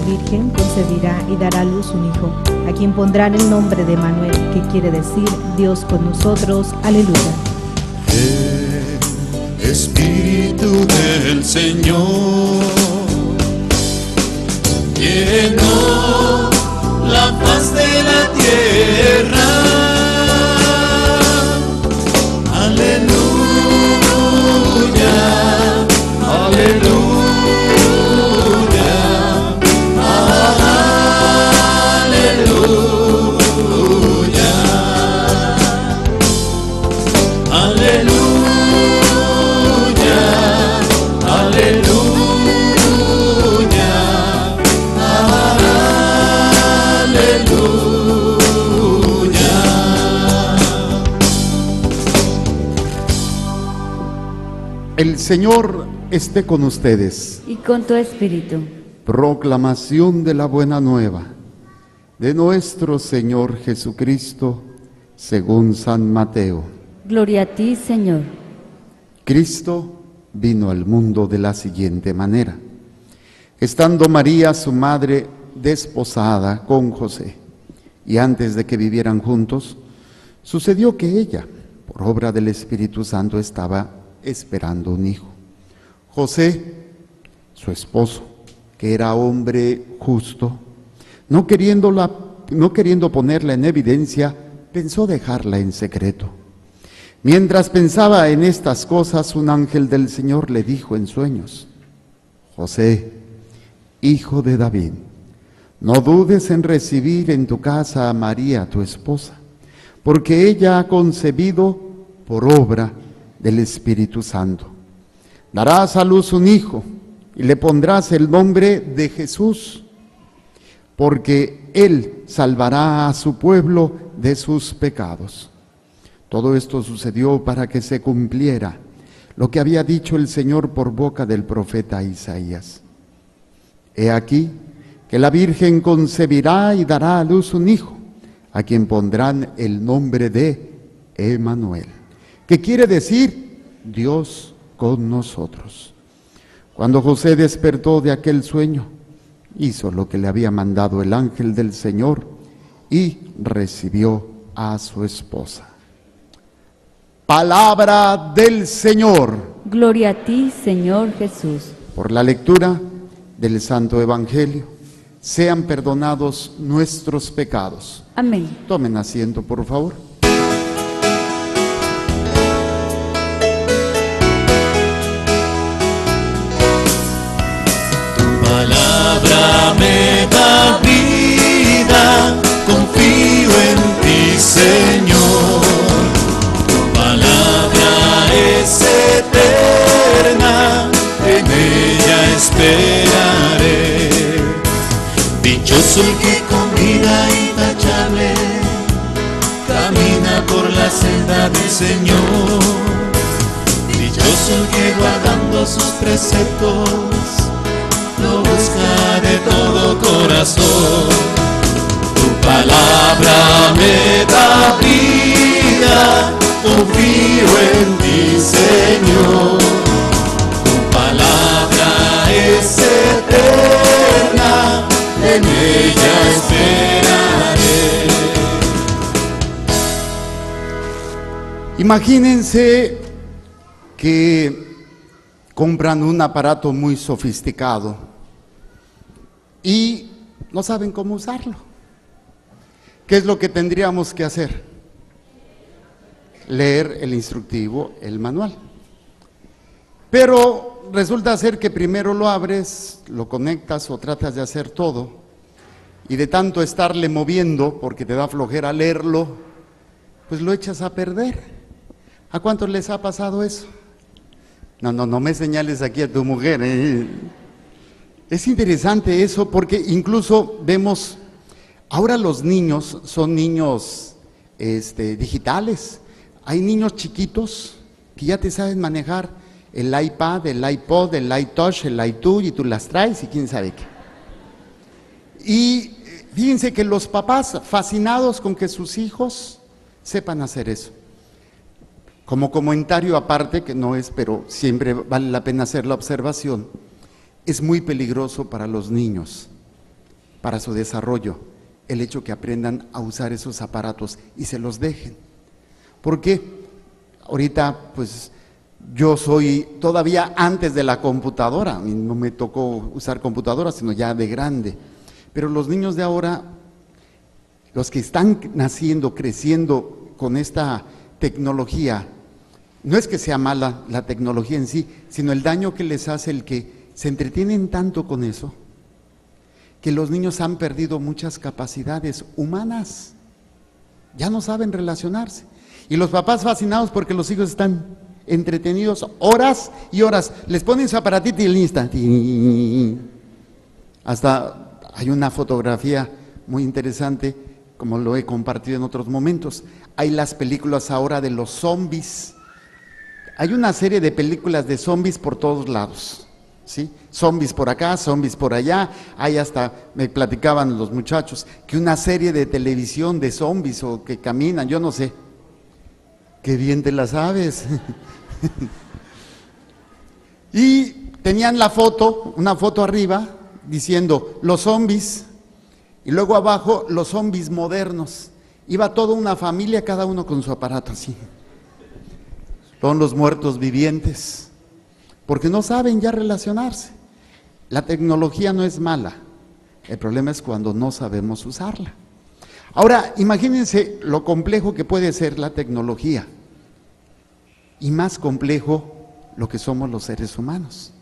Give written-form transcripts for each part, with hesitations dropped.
Virgen concebirá y dará a luz un hijo, a quien pondrán el nombre de Manuel, que quiere decir Dios con nosotros. Aleluya. El Espíritu del Señor llenó la faz de la tierra. Aleluya, aleluya. El Señor esté con ustedes. Y con tu espíritu. Proclamación de la buena nueva de nuestro Señor Jesucristo según San Mateo. Gloria a ti, Señor. Cristo vino al mundo de la siguiente manera. Estando María, su madre, desposada con José, y antes de que vivieran juntos, sucedió que ella, por obra del Espíritu Santo, estaba esperando un hijo. José, su esposo, que era hombre justo, no queriendo ponerla en evidencia, pensó dejarla en secreto. Mientras pensaba en estas cosas, un ángel del Señor le dijo en sueños: José, hijo de David, no dudes en recibir en tu casa a María, tu esposa, porque ella ha concebido por obra del Espíritu Santo. Darás a luz un hijo y le pondrás el nombre de Jesús, porque él salvará a su pueblo de sus pecados. Todo esto sucedió para que se cumpliera lo que había dicho el Señor por boca del profeta Isaías. He aquí que la Virgen concebirá y dará a luz un hijo, a quien pondrán el nombre de Emmanuel, que quiere decir Dios con nosotros. Cuando José despertó de aquel sueño, hizo lo que le había mandado el ángel del Señor y recibió a su esposa. Palabra del Señor. Gloria a ti, Señor Jesús. Por la lectura del Santo Evangelio, sean perdonados nuestros pecados. Amén. Tomen asiento, por favor. Palabra me da vida, confío en ti, Señor. Tu palabra es eterna, en ella esperaré. Dichoso el que con vida intachable camina por la senda del Señor. Dichoso el que guardando sus preceptos lo busca de todo corazón. Tu palabra me da vida, confío en ti, Señor. Tu palabra es eterna, en ella esperaré. Imagínense que compran un aparato muy sofisticado y no saben cómo usarlo. ¿Qué es lo que tendríamos que hacer? Leer el instructivo, el manual. Pero resulta ser que primero lo abres, lo conectas o tratas de hacer todo, y de tanto estarle moviendo, porque te da flojera leerlo, pues lo echas a perder. ¿A cuántos les ha pasado eso? No me señales aquí a tu mujer. Es interesante eso, porque incluso vemos, ahora los niños son niños digitales. Hay niños chiquitos que ya te saben manejar el iPad, el iPod, el iTouch, el iTunes, y tú las traes y quién sabe qué. Y fíjense que los papás fascinados con que sus hijos sepan hacer eso. Como comentario aparte, que no es, pero siempre vale la pena hacer la observación, es muy peligroso para los niños para su desarrollo el hecho que aprendan a usar esos aparatos y se los dejen. Porque ahorita pues yo soy todavía antes de la computadora, a mí no me tocó usar computadora sino ya de grande, pero los niños de ahora, los que están naciendo, creciendo con esta tecnología, no es que sea mala la tecnología en sí, sino el daño que les hace el que se entretienen tanto con eso, que los niños han perdido muchas capacidades humanas, ya no saben relacionarse. Y los papás fascinados porque los hijos están entretenidos horas y horas, les ponen su aparatito y el Insta. Hasta hay una fotografía muy interesante, como lo he compartido en otros momentos. Hay las películas ahora de los zombies. Hay una serie de películas de zombies por todos lados, ¿sí? Zombies por acá, zombies por allá. Hay hasta, me platicaban los muchachos, que una serie de televisión de zombies o que caminan, yo no sé. Qué bien te la sabes. Y tenían la foto, una foto arriba, diciendo los zombies, y luego abajo los zombies modernos. Iba toda una familia, cada uno con su aparato así. Son los muertos vivientes, porque no saben ya relacionarse. La tecnología no es mala, el problema es cuando no sabemos usarla. Ahora, imagínense lo complejo que puede ser la tecnología, y más complejo lo que somos los seres humanos,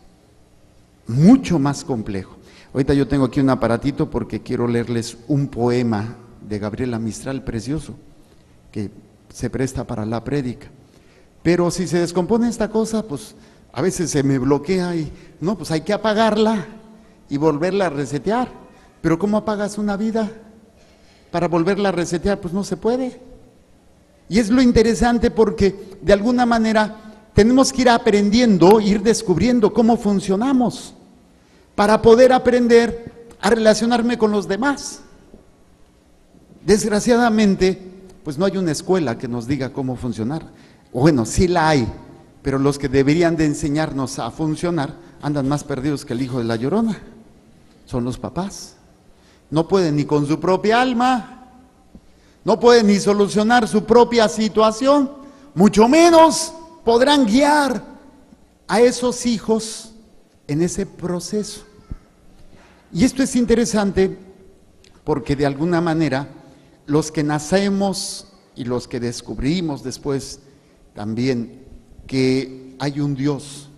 mucho más complejo. Ahorita yo tengo aquí un aparatito porque quiero leerles un poema de Gabriela Mistral precioso, que se presta para la prédica. Pero si se descompone esta cosa, pues a veces se me bloquea y no, pues hay que apagarla y volverla a resetear. Pero ¿cómo apagas una vida? Para volverla a resetear, pues no se puede. Y es lo interesante porque de alguna manera tenemos que ir aprendiendo, ir descubriendo cómo funcionamos para poder aprender a relacionarme con los demás. Desgraciadamente, pues no hay una escuela que nos diga cómo funcionar. Bueno, sí la hay, pero los que deberían de enseñarnos a funcionar andan más perdidos que el hijo de la Llorona. Son los papás. No pueden ni con su propia alma, no pueden ni solucionar su propia situación, mucho menos podrán guiar a esos hijos en ese proceso. Y esto es interesante porque de alguna manera los que nacemos y los que descubrimos después también que hay un Dios,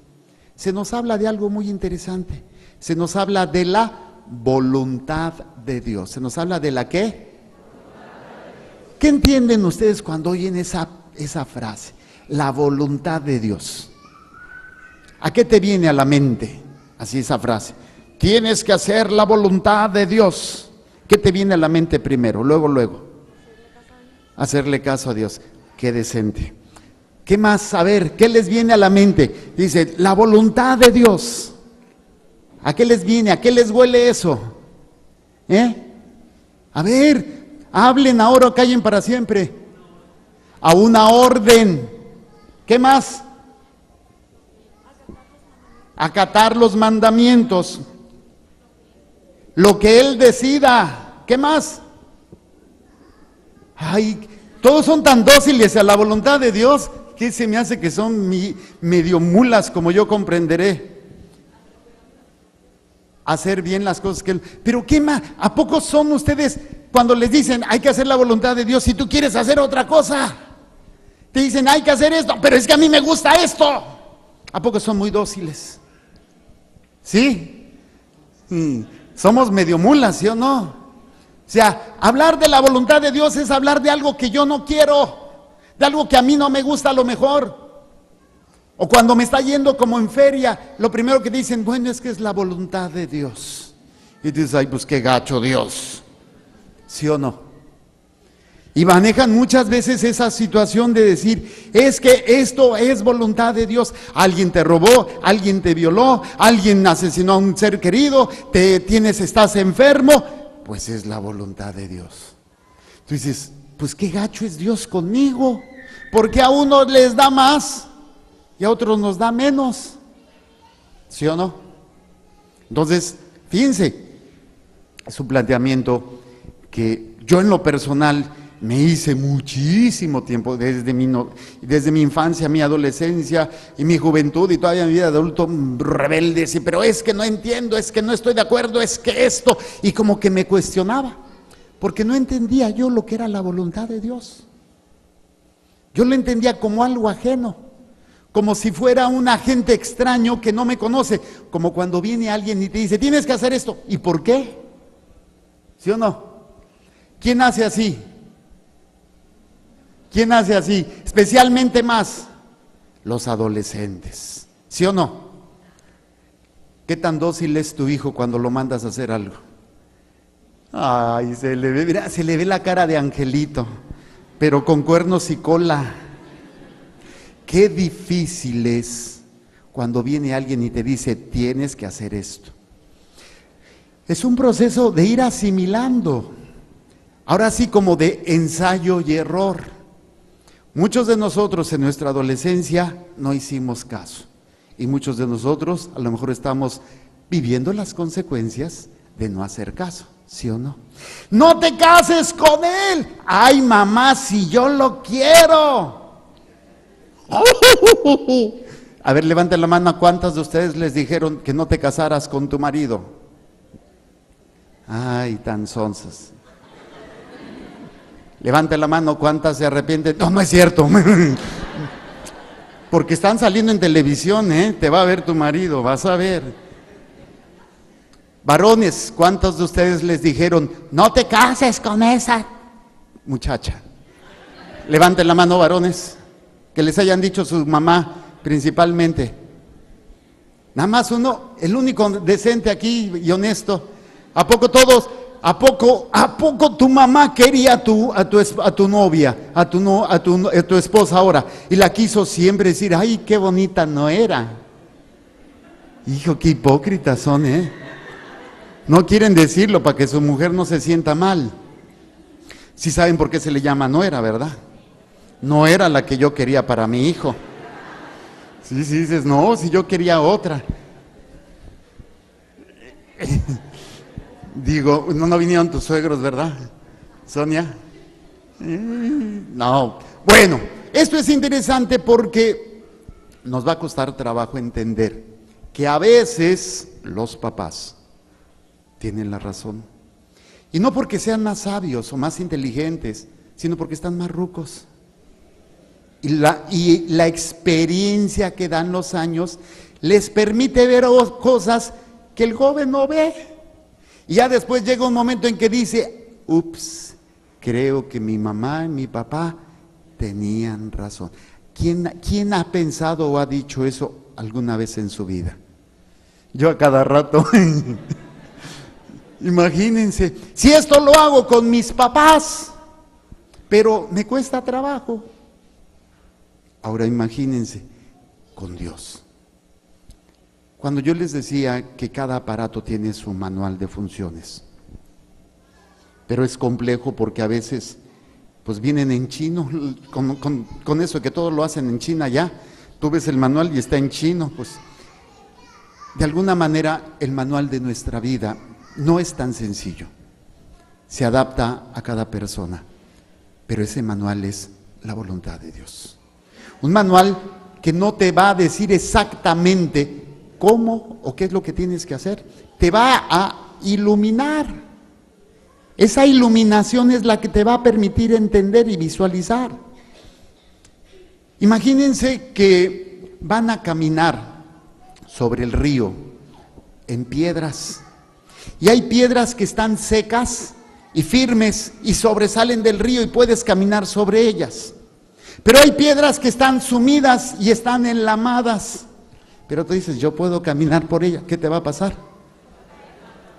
se nos habla de algo muy interesante, se nos habla de la voluntad de Dios, se nos habla de la ¿qué? ¿Qué entienden ustedes cuando oyen esa frase? La voluntad de Dios. ¿A qué te viene a la mente así esa frase? Tienes que hacer la voluntad de Dios. ¿Qué te viene a la mente primero? Luego. Hacerle caso a Dios. Qué decente. ¿Qué más? A ver, ¿qué les viene a la mente? Dice, la voluntad de Dios. ¿A qué les viene? ¿A qué les huele eso? A ver, hablen ahora o callen para siempre. A una orden. ¿Qué más? Acatar los mandamientos. Lo que Él decida. ¿Qué más? Ay, todos son tan dóciles a la voluntad de Dios que se me hace que son medio mulas, como yo comprenderé. Hacer bien las cosas que Él... Pero ¿qué más? ¿A poco son ustedes cuando les dicen hay que hacer la voluntad de Dios si tú quieres hacer otra cosa? Te dicen hay que hacer esto, pero es que a mí me gusta esto. ¿A poco son muy dóciles? ¿Sí? Somos medio mulas, ¿sí o no? O sea, hablar de la voluntad de Dios es hablar de algo que yo no quiero, de algo que a mí no me gusta a lo mejor. O cuando me está yendo como en feria, lo primero que dicen, bueno, es que es la voluntad de Dios. Y dices, ay, pues qué gacho Dios. ¿Sí o no? Y manejan muchas veces esa situación de decir, es que esto es voluntad de Dios. Alguien te robó, alguien te violó, alguien asesinó a un ser querido, estás enfermo, pues es la voluntad de Dios. Tú dices, pues qué gacho es Dios conmigo, porque a unos les da más y a otros nos da menos. ¿Sí o no? Entonces, fíjense, Es un planteamiento que yo en lo personal me hice muchísimo tiempo, desde mi infancia, mi adolescencia y mi juventud y todavía mi vida de adulto rebelde, sí, pero es que no entiendo, es que no estoy de acuerdo, es que esto, y como que me cuestionaba, porque no entendía yo lo que era la voluntad de Dios. Yo lo entendía como algo ajeno, como si fuera un agente extraño que no me conoce, como cuando viene alguien y te dice, tienes que hacer esto, ¿y por qué? ¿Sí o no? ¿Quién hace así? ¿Quién hace así? Especialmente más los adolescentes, ¿sí o no? ¿Qué tan dócil es tu hijo cuando lo mandas a hacer algo? Ay, se le ve, mira, se le ve la cara de angelito, pero con cuernos y cola. Qué difícil es cuando viene alguien y te dice, tienes que hacer esto. Es un proceso de ir asimilando, ahora sí como de ensayo y error. Muchos de nosotros en nuestra adolescencia no hicimos caso y muchos de nosotros a lo mejor estamos viviendo las consecuencias de no hacer caso, ¿sí o no? ¡No te cases con él! ¡Ay, mamá, si yo lo quiero! A ver, levanten la mano, ¿a cuántas de ustedes les dijeron que no te casaras con tu marido? Ay, tan sonzas. Levante la mano, ¿cuántas se arrepienten? No, no es cierto. Porque están saliendo en televisión, te va a ver tu marido, vas a ver. Varones, ¿cuántos de ustedes les dijeron, no te cases con esa muchacha? Levanten la mano, varones, que les hayan dicho su mamá principalmente. Nada más uno, el único decente aquí y honesto. ¿A poco todos? ¿A poco tu mamá quería a tu novia, a tu esposa ahora? Y la quiso siempre decir, ay, qué bonita no era. Hijo, qué hipócritas son, No quieren decirlo para que su mujer no se sienta mal. Sí saben por qué se le llama nuera, ¿verdad? No era la que yo quería para mi hijo. Sí, dices, no, si yo quería otra. Digo, no vinieron tus suegros, ¿verdad, Sonia? No. Bueno, esto es interesante porque nos va a costar trabajo entender que a veces los papás tienen la razón. Y no porque sean más sabios o más inteligentes, sino porque están más rucos. Y la experiencia que dan los años les permite ver cosas que el joven no ve. Y ya después llega un momento en que dice, ups, creo que mi mamá y mi papá tenían razón. ¿Quién ha pensado o ha dicho eso alguna vez en su vida? Yo a cada rato. Imagínense, si esto lo hago con mis papás, pero me cuesta trabajo. Ahora imagínense, con Dios. Cuando yo les decía que cada aparato tiene su manual de funciones, pero es complejo porque a veces pues vienen en chino, con eso que todo lo hacen en China ya, tú ves el manual y está en chino, pues de alguna manera el manual de nuestra vida no es tan sencillo, se adapta a cada persona, pero ese manual es la voluntad de Dios. Un manual que no te va a decir exactamente cómo o qué es lo que tienes que hacer, te va a iluminar. Esa iluminación es la que te va a permitir entender y visualizar. Imagínense que van a caminar sobre el río en piedras, y hay piedras que están secas y firmes y sobresalen del río y puedes caminar sobre ellas. Pero hay piedras que están sumidas y están enlamadas. Pero tú dices, yo puedo caminar por ella. ¿Qué te va a pasar?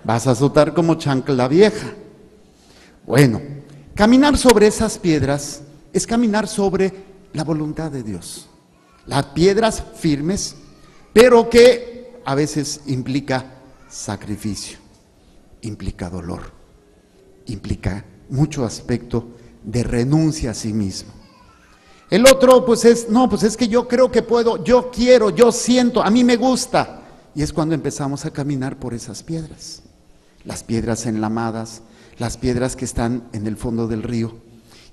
Vas a azotar como chancla vieja. Bueno, caminar sobre esas piedras es caminar sobre la voluntad de Dios. Las piedras firmes, pero que a veces implica sacrificio, implica dolor, implica mucho aspecto de renuncia a sí mismo. El otro pues es, no, pues es que yo creo que puedo, yo quiero, yo siento, a mí me gusta. Y es cuando empezamos a caminar por esas piedras. las piedras enlamadas, las piedras que están en el fondo del río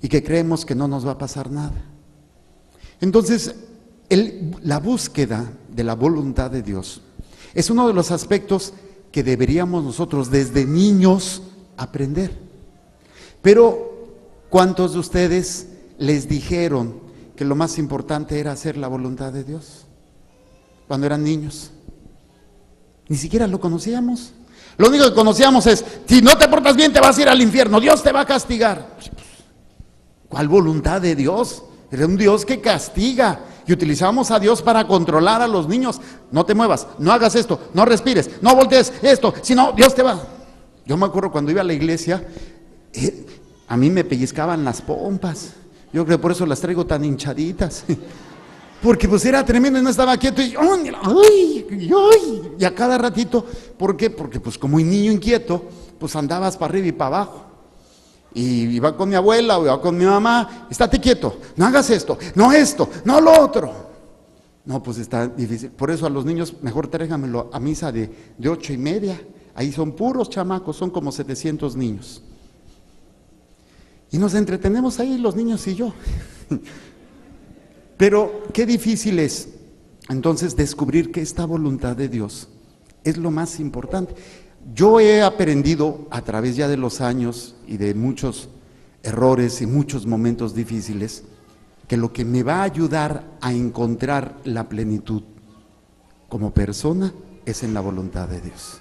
y que creemos que no nos va a pasar nada. Entonces, la búsqueda de la voluntad de Dios es uno de los aspectos que deberíamos nosotros desde niños aprender. Pero, ¿cuántos de ustedes les dijeron que lo más importante era hacer la voluntad de Dios cuando eran niños? Ni siquiera lo conocíamos. Lo único que conocíamos es, si no te portas bien te vas a ir al infierno, Dios te va a castigar. ¿Cuál voluntad de Dios? Era un Dios que castiga. Y utilizamos a Dios para controlar a los niños. No te muevas, no hagas esto, no respires, no voltees esto, si no, Dios te va. Yo me acuerdo cuando iba a la iglesia, a mí me pellizcaban las pompas. Yo creo que por eso las traigo tan hinchaditas. Porque pues era tremendo y no estaba quieto y a cada ratito. ¿Por qué? Porque pues como un niño inquieto, pues andabas para arriba y para abajo. Y iba con mi abuela o iba con mi mamá, estate quieto, no hagas esto, no lo otro. No, pues está difícil. Por eso a los niños mejor tráigamelo a misa de 8:30. Ahí son puros chamacos, son como 700 niños. Y nos entretenemos ahí los niños y yo. Pero qué difícil es entonces descubrir que esta voluntad de Dios es lo más importante. Yo he aprendido a través ya de los años y de muchos errores y muchos momentos difíciles que lo que me va a ayudar a encontrar la plenitud como persona es en la voluntad de Dios.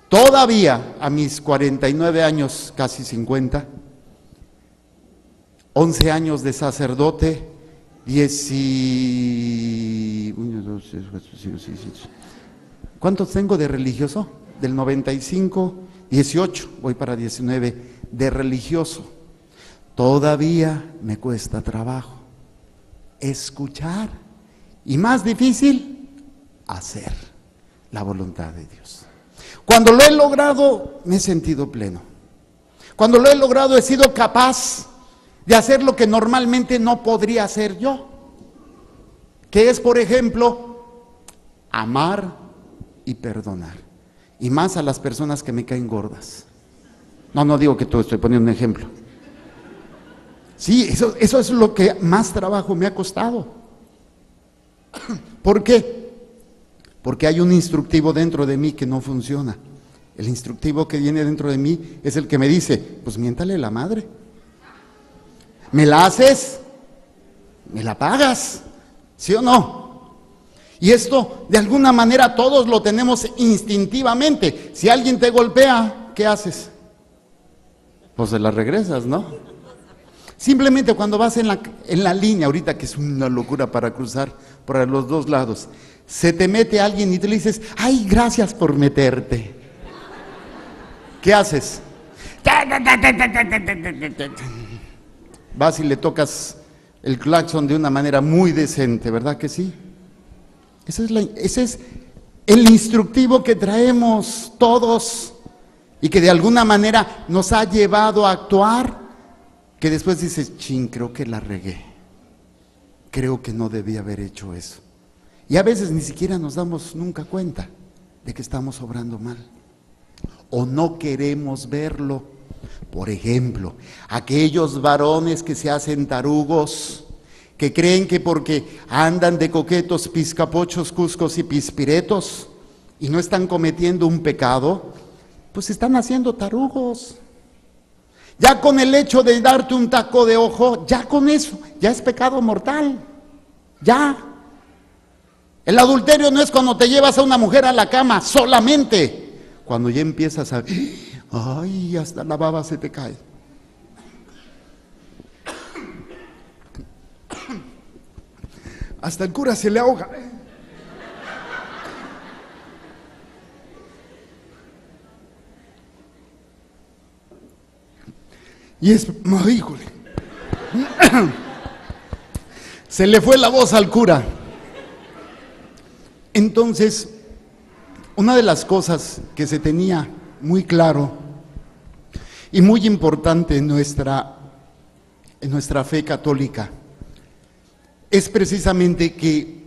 Todavía a mis 49 años, casi 50, 11 años de sacerdote, 10 y... ¿Cuántos tengo de religioso? Del 95, 18, voy para 19 de religioso. Todavía me cuesta trabajo escuchar y más difícil hacer la voluntad de Dios. Cuando lo he logrado me he sentido pleno. Cuando lo he logrado he sido capaz de hacer lo que normalmente no podría hacer yo, que es, por ejemplo, amar y perdonar. Y más a las personas que me caen gordas. No digo que todo, estoy poniendo un ejemplo. Sí, eso es lo que más trabajo me ha costado. ¿Por qué? Porque hay un instructivo dentro de mí que no funciona. El instructivo que viene dentro de mí es el que me dice, pues miéntale la madre. ¿Me la haces? ¿Me la pagas? ¿Sí o no? Y esto, de alguna manera, todos lo tenemos instintivamente. Si alguien te golpea, ¿qué haces? Pues se la regresas, ¿no? Simplemente cuando vas en la línea, ahorita que es una locura para cruzar por los dos lados, se te mete alguien y te le dices, ¡ay, gracias por meterte! ¿Qué haces? Vas y le tocas el claxon de una manera muy decente, ¿verdad que sí? Ese es el instructivo que traemos todos y que de alguna manera nos ha llevado a actuar, que después dices, chin, creo que la regué, creo que no debía haber hecho eso. Y a veces ni siquiera nos damos nunca cuenta de que estamos obrando mal o no queremos verlo. Por ejemplo, aquellos varones que se hacen tarugos, que creen que porque andan de coquetos, pizcapochos, cuscos y pispiretos y no están cometiendo un pecado, pues están haciendo tarugos. Ya con el hecho de darte un taco de ojo, ya con eso, ya es pecado mortal. Ya. El adulterio no es cuando te llevas a una mujer a la cama solamente, cuando ya empiezas a... ¡ay! Hasta la baba se te cae. Hasta el cura se le ahoga. Y es, híjole, se le fue la voz al cura. Entonces, una de las cosas que se tenía muy claro y muy importante en nuestra fe católica es precisamente que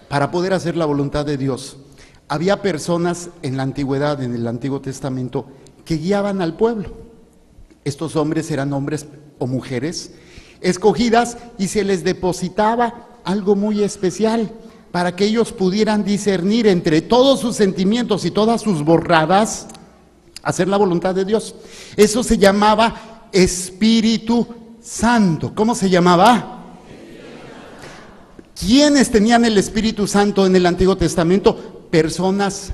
para poder hacer la voluntad de Dios Había personas en la antigüedad, en el Antiguo Testamento, que guiaban al pueblo. Estos hombres eran hombres o mujeres escogidas y se les depositaba algo muy especial para que ellos pudieran discernir entre todos sus sentimientos y todas sus borradas, hacer la voluntad de Dios. Eso se llamaba Espíritu Santo. ¿Cómo se llamaba? ¿Quiénes tenían el Espíritu Santo en el Antiguo Testamento? Personas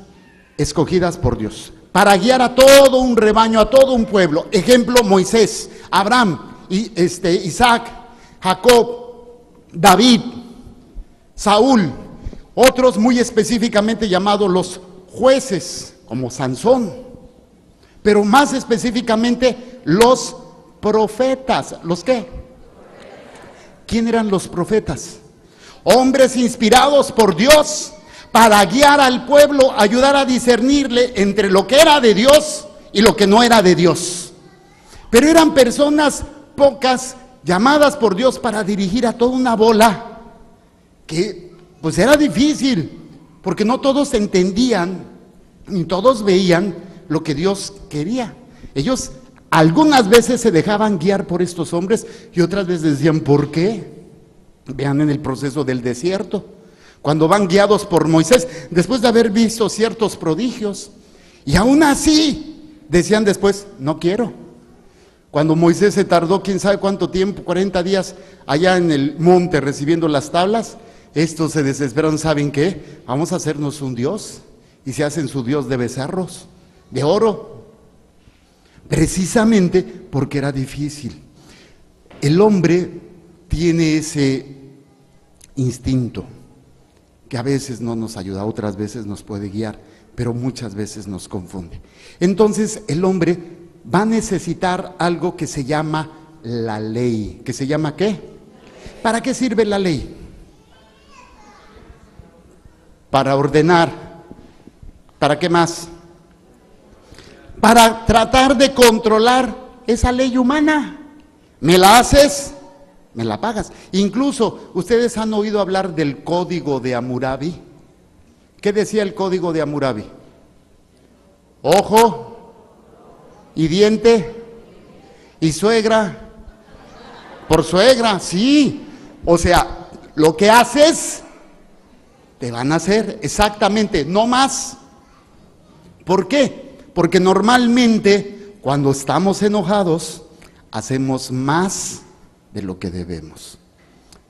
escogidas por Dios para guiar a todo un rebaño, a todo un pueblo. Ejemplo, Moisés, Abraham, Isaac, Jacob, David, Saúl. Otros muy específicamente llamados los jueces, como Sansón. Pero más específicamente los profetas. ¿Los qué? ¿Quién eran los profetas? Hombres inspirados por Dios para guiar al pueblo, ayudar a discernirle entre lo que era de Dios y lo que no era de Dios. Pero eran personas pocas, llamadas por Dios para dirigir a toda una bola, que pues era difícil, porque no todos entendían, ni todos veían lo que Dios quería. Ellos algunas veces se dejaban guiar por estos hombres y otras veces decían, ¿por qué? Vean en el proceso del desierto, cuando van guiados por Moisés, después de haber visto ciertos prodigios, y aún así decían después, no quiero. Cuando Moisés se tardó quién sabe cuánto tiempo, 40 días allá en el monte recibiendo las tablas, estos se desesperaron. ¿Saben qué? Vamos a hacernos un Dios, y se hacen su Dios de becerros, de oro, precisamente porque era difícil. El hombre tiene ese instinto que a veces no nos ayuda, otras veces nos puede guiar, pero muchas veces nos confunde. Entonces el hombre va a necesitar algo que se llama la ley. ¿Que se llama qué? ¿Para qué sirve la ley? Para ordenar. ¿Para qué más? Para tratar de controlar esa ley humana. ¿Me la haces? Me la pagas. Incluso, ustedes han oído hablar del Código de Hammurabi. ¿Qué decía el Código de Hammurabi? Ojo y diente y suegra por suegra, sí. O sea, lo que haces, te van a hacer exactamente, no más. ¿Por qué? Porque normalmente, cuando estamos enojados, hacemos más de lo que debemos.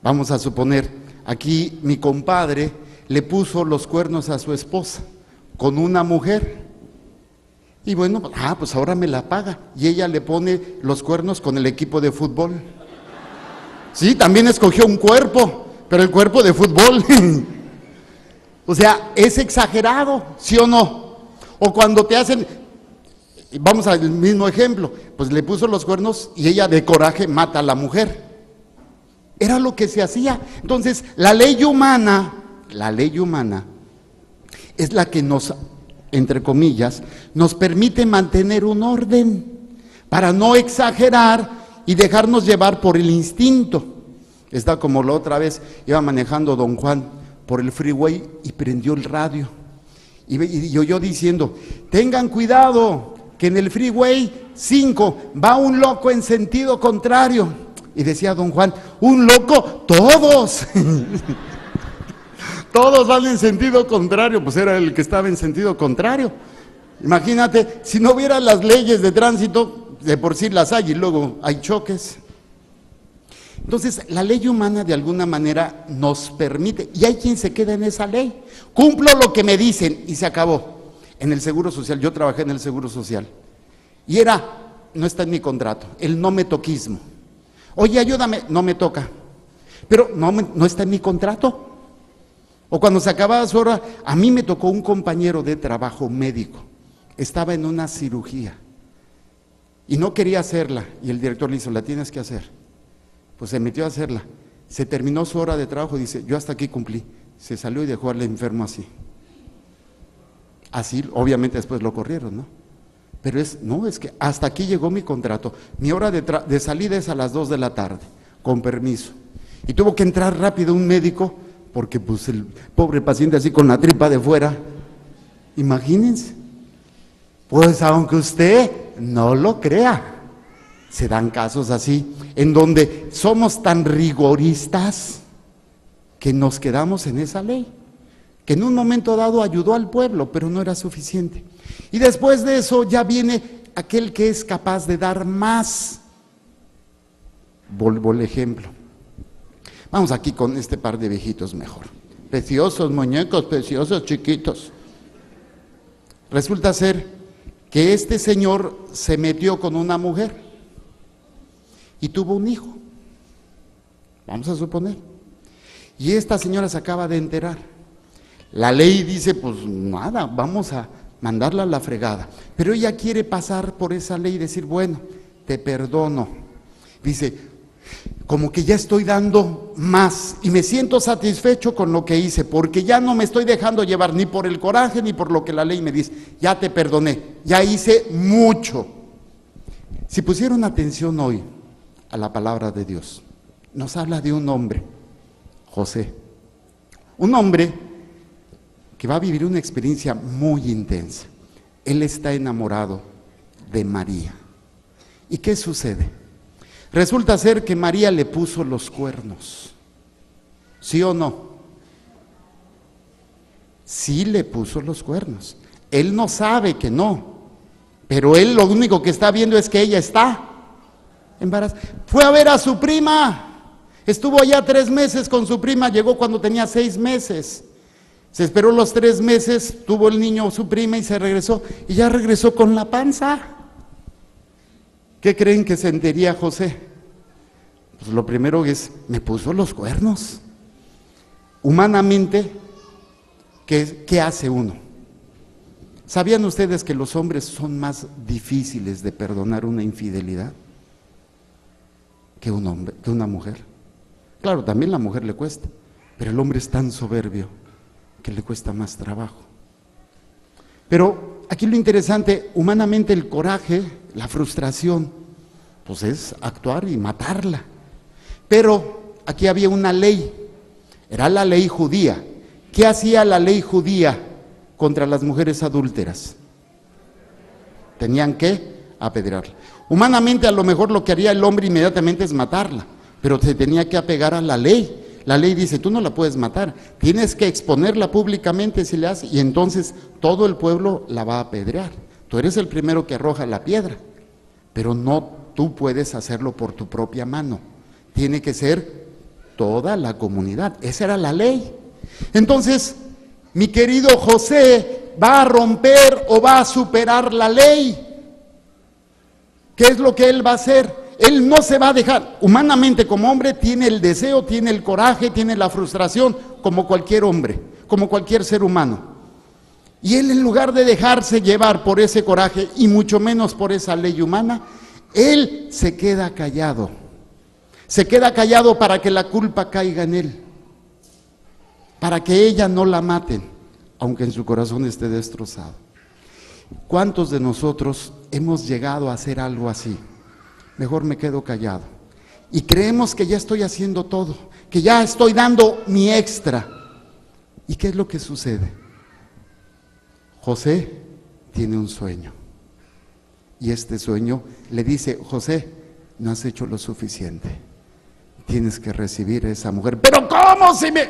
Vamos a suponer, aquí mi compadre le puso los cuernos a su esposa con una mujer, y bueno, pues ahora me la paga, y ella le pone los cuernos con el equipo de fútbol. Sí, también escogió un cuerpo, pero el cuerpo de fútbol. O sea, es exagerado, ¿sí o no? O cuando te hacen, vamos al mismo ejemplo, pues le puso los cuernos y ella de coraje mata a la mujer. Era lo que se hacía. Entonces, la ley humana es la que nos, entre comillas, nos permite mantener un orden para no exagerar y dejarnos llevar por el instinto. Está como la otra vez, iba manejando don Juan por el freeway y prendió el radio. Y oyó diciendo, tengan cuidado, que en el freeway 5 va un loco en sentido contrario. Y decía don Juan, ¿un loco? ¡Todos! Todos van en sentido contrario. Pues era el que estaba en sentido contrario. Imagínate, si no hubiera las leyes de tránsito, de por sí las hay y luego hay choques. Entonces, la ley humana de alguna manera nos permite, y hay quien se queda en esa ley. Cumplo lo que me dicen y se acabó. En el Seguro Social, yo trabajé en el Seguro Social, y no está en mi contrato, el no me toquismo. Oye, ayúdame, no me toca, pero no está en mi contrato. O cuando se acababa su hora, a mí me tocó un compañero de trabajo médico, estaba en una cirugía, y no quería hacerla, y el director le dijo, la tienes que hacer. Pues se metió a hacerla, se terminó su hora de trabajo, dice, yo hasta aquí cumplí. Se salió y dejó al enfermo así. Así, obviamente después lo corrieron, ¿no? Pero es que hasta aquí llegó mi contrato. Mi hora de salida es a las 2 de la tarde, con permiso. Y tuvo que entrar rápido un médico, porque pues el pobre paciente así con la tripa de fuera, Imagínense. Pues aunque usted no lo crea, se dan casos así, en donde somos tan rigoristas que nos quedamos en esa ley, que en un momento dado ayudó al pueblo, pero no era suficiente. Y después de eso ya viene aquel que es capaz de dar más. Vuelvo el ejemplo. Vamos aquí con este par de viejitos mejor. Preciosos muñecos, preciosos chiquitos. Resulta ser que este señor se metió con una mujer y tuvo un hijo, vamos a suponer, y esta señora se acaba de enterar. La ley dice, pues nada, vamos a mandarla a la fregada, pero ella quiere pasar por esa ley y decir, bueno, te perdono. Dice, como que ya estoy dando más y me siento satisfecho con lo que hice, porque ya no me estoy dejando llevar ni por el coraje ni por lo que la ley me dice. Ya te perdoné, ya hice mucho. Si pusieron atención hoy a la palabra de Dios, nos habla de un hombre, José, un hombre que va a vivir una experiencia muy intensa. Él está enamorado de María. ¿Y qué sucede? Resulta ser que María le puso los cuernos. ¿Sí o no? Sí le puso los cuernos. Él no sabe que no, pero él lo único que está viendo es que ella está embarazada. Fue a ver a su prima, estuvo allá 3 meses con su prima, llegó cuando tenía 6 meses. Se esperó los 3 meses, tuvo el niño su prima y se regresó, y ya regresó con la panza. ¿Qué creen que sentiría José? Pues lo primero es, me puso los cuernos. Humanamente, ¿qué hace uno? ¿Sabían ustedes que los hombres son más difíciles de perdonar una infidelidad que un hombre, que una mujer? Claro, también la mujer le cuesta, pero el hombre es tan soberbio que le cuesta más trabajo. Pero aquí lo interesante, humanamente el coraje, la frustración, pues es actuar y matarla. Pero aquí había una ley, era la ley judía. ¿Qué hacía la ley judía contra las mujeres adúlteras? Tenían que apedrearla. Humanamente a lo mejor lo que haría el hombre inmediatamente es matarla, pero se tenía que apegar a la ley. La ley dice, tú no la puedes matar, tienes que exponerla públicamente si le haces, y entonces todo el pueblo la va a apedrear. Tú eres el primero que arroja la piedra, pero no tú puedes hacerlo por tu propia mano. Tiene que ser toda la comunidad. Esa era la ley. Entonces, mi querido José va a romper o va a superar la ley. ¿Qué es lo que él va a hacer? Él no se va a dejar. Humanamente, como hombre, tiene el deseo, tiene el coraje, tiene la frustración, como cualquier hombre, como cualquier ser humano. Y él, en lugar de dejarse llevar por ese coraje, y mucho menos por esa ley humana, él se queda callado. Se queda callado para que la culpa caiga en él, para que ella no la maten, aunque en su corazón esté destrozado. ¿Cuántos de nosotros hemos llegado a hacer algo así? Mejor me quedo callado. Y creemos que ya estoy haciendo todo, que ya estoy dando mi extra. ¿Y qué es lo que sucede? José tiene un sueño. Y este sueño le dice, José, no has hecho lo suficiente. Tienes que recibir a esa mujer. ¿Pero cómo si me...?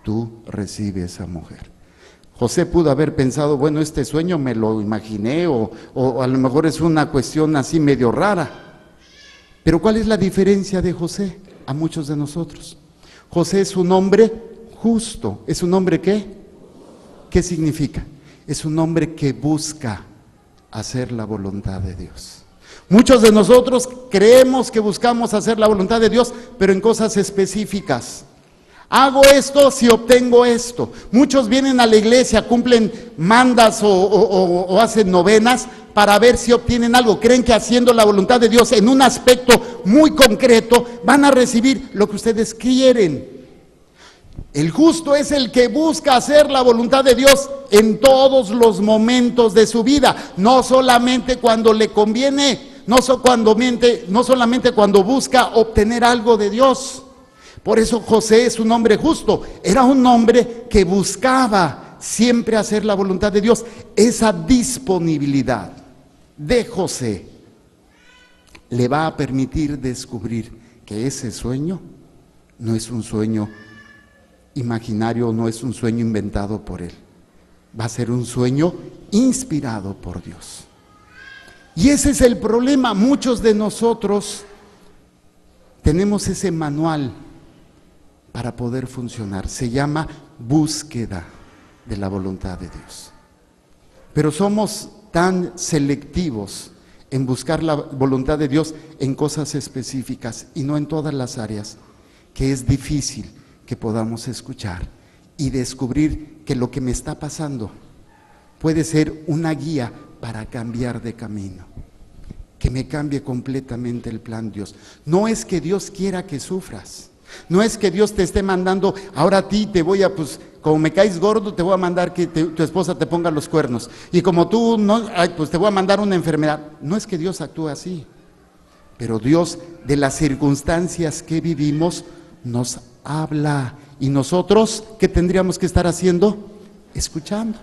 Tú recibes a esa mujer. José pudo haber pensado, bueno, este sueño me lo imaginé, o a lo mejor es una cuestión así medio rara. Pero ¿cuál es la diferencia de José a muchos de nosotros? José es un hombre justo. ¿Es un hombre qué? ¿Qué significa? Es un hombre que busca hacer la voluntad de Dios. Muchos de nosotros creemos que buscamos hacer la voluntad de Dios, pero en cosas específicas. Hago esto si obtengo esto. Muchos vienen a la iglesia, cumplen mandas o hacen novenas para ver si obtienen algo. Creen que haciendo la voluntad de Dios en un aspecto muy concreto van a recibir lo que ustedes quieren. El justo es el que busca hacer la voluntad de Dios en todos los momentos de su vida, no solamente cuando le conviene, no solamente cuando busca obtener algo de Dios. Por eso José es un hombre justo, era un hombre que buscaba siempre hacer la voluntad de Dios. Esa disponibilidad de José le va a permitir descubrir que ese sueño no es un sueño imaginario, no es un sueño inventado por él. Va a ser un sueño inspirado por Dios. Y ese es el problema. Muchos de nosotros tenemos ese manual para poder funcionar. Se llama búsqueda de la voluntad de Dios. Pero somos tan selectivos en buscar la voluntad de Dios en cosas específicas y no en todas las áreas, que es difícil que podamos escuchar y descubrir que lo que me está pasando puede ser una guía para cambiar de camino, que me cambie completamente el plan Dios. No es que Dios quiera que sufras, no es que Dios te esté mandando, ahora a ti te voy a, pues como me caes gordo, te voy a mandar que tu esposa te ponga los cuernos, y como tú no, pues te voy a mandar una enfermedad. No es que Dios actúe así, pero Dios, de las circunstancias que vivimos, nos habla, y nosotros, ¿qué tendríamos que estar haciendo? Escuchando.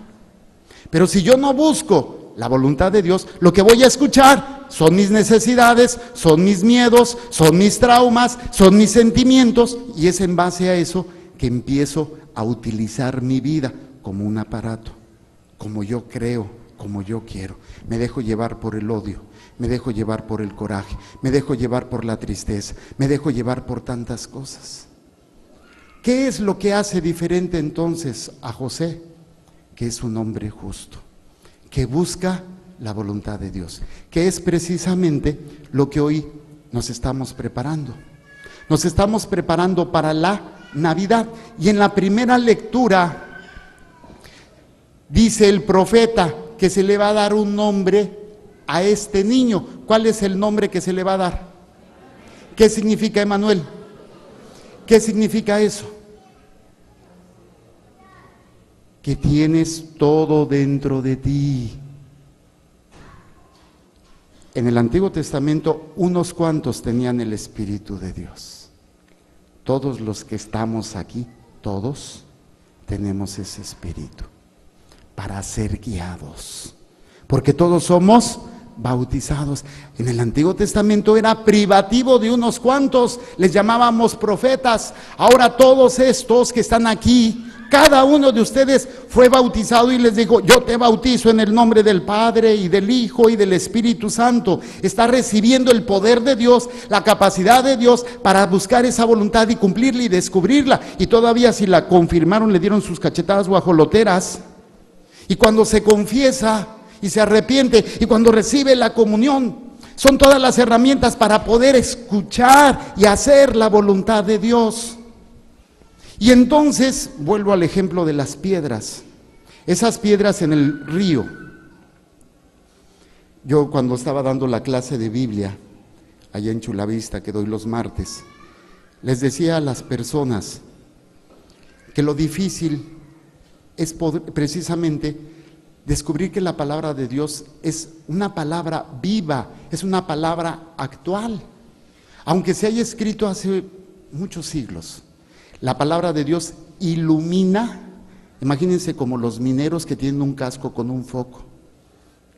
Pero si yo no busco la voluntad de Dios, lo que voy a escuchar son mis necesidades, son mis miedos, son mis traumas, son mis sentimientos, y es en base a eso que empiezo a utilizar mi vida como un aparato, como yo creo, como yo quiero. Me dejo llevar por el odio, me dejo llevar por el coraje, me dejo llevar por la tristeza, me dejo llevar por tantas cosas. ¿Qué es lo que hace diferente entonces a José? Que es un hombre justo, que busca la voluntad de Dios, que es precisamente lo que hoy nos estamos preparando. Nos estamos preparando para la Navidad, y en la primera lectura dice el profeta que se le va a dar un nombre a este niño. ¿Cuál es el nombre que se le va a dar? ¿Qué significa Emmanuel? ¿Qué significa eso? Que tienes todo dentro de ti. En el Antiguo Testamento, unos cuantos tenían el Espíritu de Dios. Todos los que estamos aquí, todos tenemos ese Espíritu para ser guiados, porque todos somos bautizados. En el Antiguo Testamento era privativo de unos cuantos, les llamábamos profetas. Ahora todos estos que están aquí, cada uno de ustedes fue bautizado y les dijo: yo te bautizo en el nombre del Padre y del Hijo y del Espíritu Santo. Está recibiendo el poder de Dios, la capacidad de Dios para buscar esa voluntad y cumplirla y descubrirla. Y todavía, si la confirmaron, le dieron sus cachetadas guajoloteras. Y cuando se confiesa y se arrepiente y cuando recibe la comunión, son todas las herramientas para poder escuchar y hacer la voluntad de Dios. Y entonces vuelvo al ejemplo de las piedras. Esas piedras en el río. Yo, cuando estaba dando la clase de Biblia allá en Chulavista, que doy los martes, les decía a las personas que lo difícil es precisamente descubrir que la palabra de Dios es una palabra viva, es una palabra actual. Aunque se haya escrito hace muchos siglos, la palabra de Dios ilumina. Imagínense como los mineros que tienen un casco con un foco.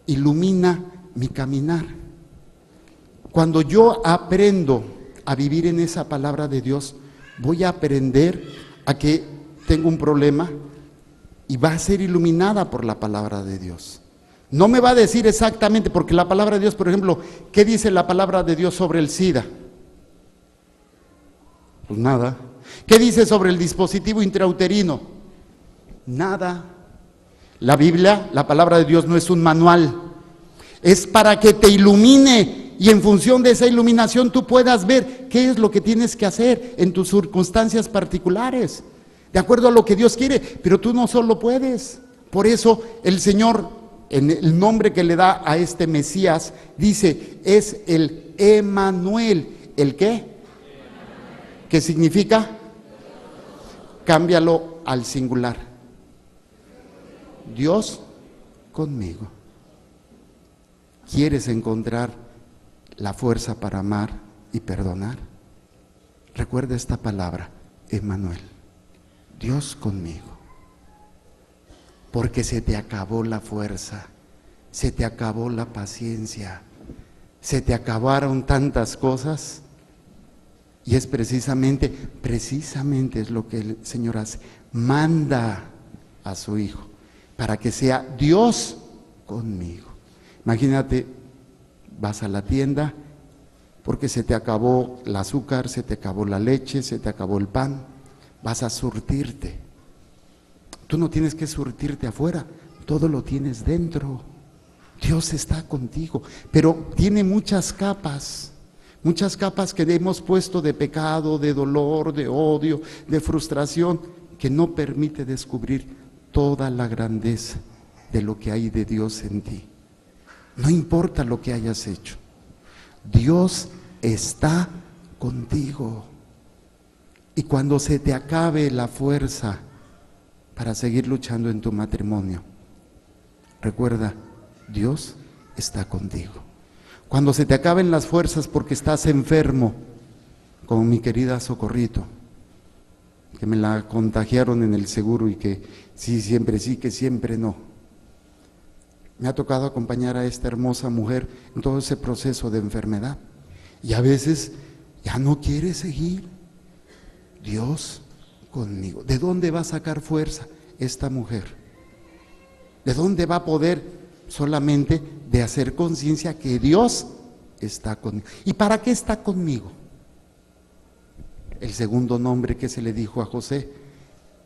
Ilumina mi caminar. Cuando yo aprendo a vivir en esa palabra de Dios, voy a aprender a que tengo un problema y va a ser iluminada por la palabra de Dios. No me va a decir exactamente, porque la palabra de Dios, por ejemplo, ¿qué dice la palabra de Dios sobre el SIDA? Pues nada. ¿Qué dice sobre el dispositivo intrauterino? Nada. La Biblia, la palabra de Dios, no es un manual. Es para que te ilumine y en función de esa iluminación tú puedas ver qué es lo que tienes que hacer en tus circunstancias particulares, de acuerdo a lo que Dios quiere. Pero tú no solo puedes. Por eso el Señor, en el nombre que le da a este Mesías, dice: es el Emmanuel. ¿El qué? ¿Qué significa? Cámbialo al singular. Dios conmigo. ¿Quieres encontrar la fuerza para amar y perdonar? Recuerda esta palabra, Emmanuel. Dios conmigo. porque se te acabó la fuerza, se te acabó la paciencia, se te acabaron tantas cosas. Y es precisamente es lo que el Señor hace. Manda a su Hijo para que sea Dios conmigo. Imagínate, vas a la tienda porque se te acabó el azúcar, se te acabó la leche, se te acabó el pan. Vas a surtirte. Tú no tienes que surtirte afuera, todo lo tienes dentro. Dios está contigo, pero tiene muchas capas que le hemos puesto de pecado, de dolor, de odio, de frustración, que no permite descubrir toda la grandeza de lo que hay de Dios en ti. No importa lo que hayas hecho, Dios está contigo. Y cuando se te acabe la fuerza para seguir luchando en tu matrimonio, recuerda, Dios está contigo. Cuando se te acaben las fuerzas porque estás enfermo, como mi querida Socorrito, que me la contagiaron en el seguro y que sí, que siempre no. Me ha tocado acompañar a esta hermosa mujer en todo ese proceso de enfermedad. Y a veces ya no quiere seguir. Dios conmigo. ¿De dónde va a sacar fuerza esta mujer? ¿De dónde va a poder? Solamente de hacer conciencia que Dios está conmigo. ¿Y para qué está conmigo? El segundo nombre que se le dijo a José,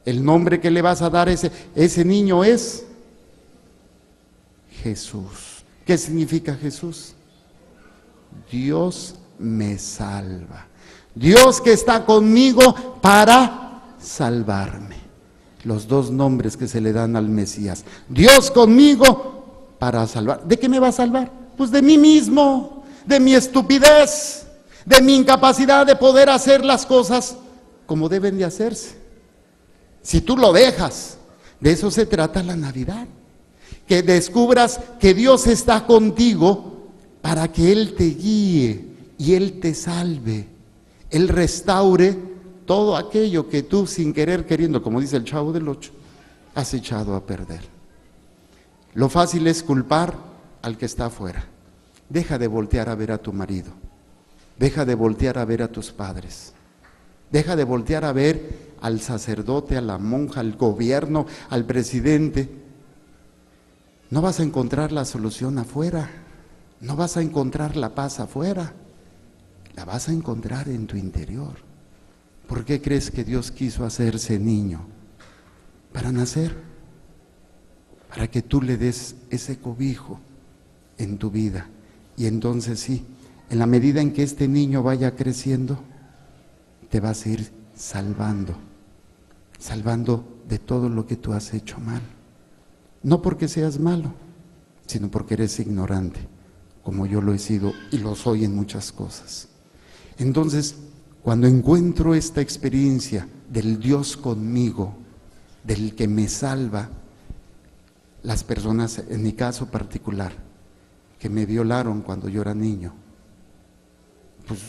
el nombre que le vas a dar a ese niño es Jesús. ¿Qué significa Jesús? Dios me salva. Dios que está conmigo para salvarme. Los dos nombres que se le dan al Mesías. Dios conmigo para salvar. ¿De qué me va a salvar? Pues de mí mismo, de mi estupidez, de mi incapacidad de poder hacer las cosas como deben de hacerse. Si tú lo dejas, de eso se trata la Navidad. Que descubras que Dios está contigo para que Él te guíe y Él te salve. Él restaure todo aquello que tú sin querer queriendo, como dice el Chavo del Ocho, has echado a perder. Lo fácil es culpar al que está afuera. Deja de voltear a ver a tu marido. Deja de voltear a ver a tus padres. Deja de voltear a ver al sacerdote, a la monja, al gobierno, al presidente. No vas a encontrar la solución afuera. No vas a encontrar la paz afuera. La vas a encontrar en tu interior. ¿Por qué crees que Dios quiso hacerse niño? Para nacer. Para que tú le des ese cobijo en tu vida. Y entonces sí, en la medida en que este niño vaya creciendo, te vas a ir salvando de todo lo que tú has hecho mal. No porque seas malo, sino porque eres ignorante, como yo lo he sido y lo soy en muchas cosas. Entonces, cuando encuentro esta experiencia del Dios conmigo, del que me salva, las personas, en mi caso particular, que me violaron cuando yo era niño, pues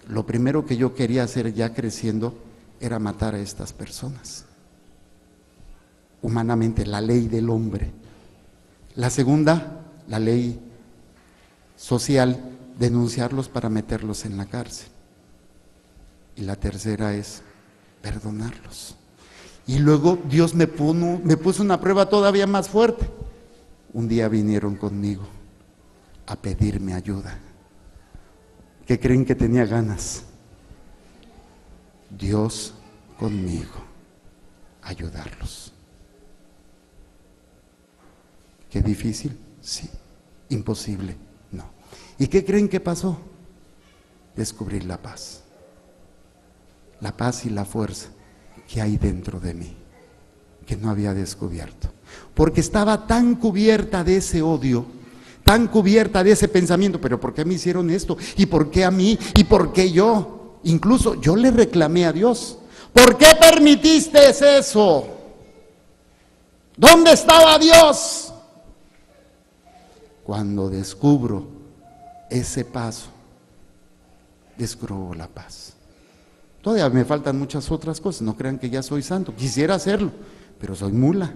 lo primero que yo quería hacer ya creciendo era matar a estas personas. Humanamente, la ley del hombre. La segunda, la ley social, denunciarlos para meterlos en la cárcel. Y la tercera es perdonarlos. Y luego Dios me puso una prueba todavía más fuerte. Un día vinieron conmigo a pedirme ayuda. ¿Qué creen que tenía ganas? Dios conmigo, ayudarlos. ¿Qué difícil? Sí. ¿Imposible? No. ¿Y qué creen que pasó? Descubrir la paz. La paz y la fuerza que hay dentro de mí, que no había descubierto, porque estaba tan cubierta de ese odio, tan cubierta de ese pensamiento. ¿Pero por qué me hicieron esto? ¿Y por qué a mí? ¿Y por qué yo? Incluso yo le reclamé a Dios: ¿por qué permitiste eso? ¿Dónde estaba Dios? Cuando descubro ese paso, descubro la paz. Todavía me faltan muchas otras cosas, no crean que ya soy santo, quisiera hacerlo, pero soy mula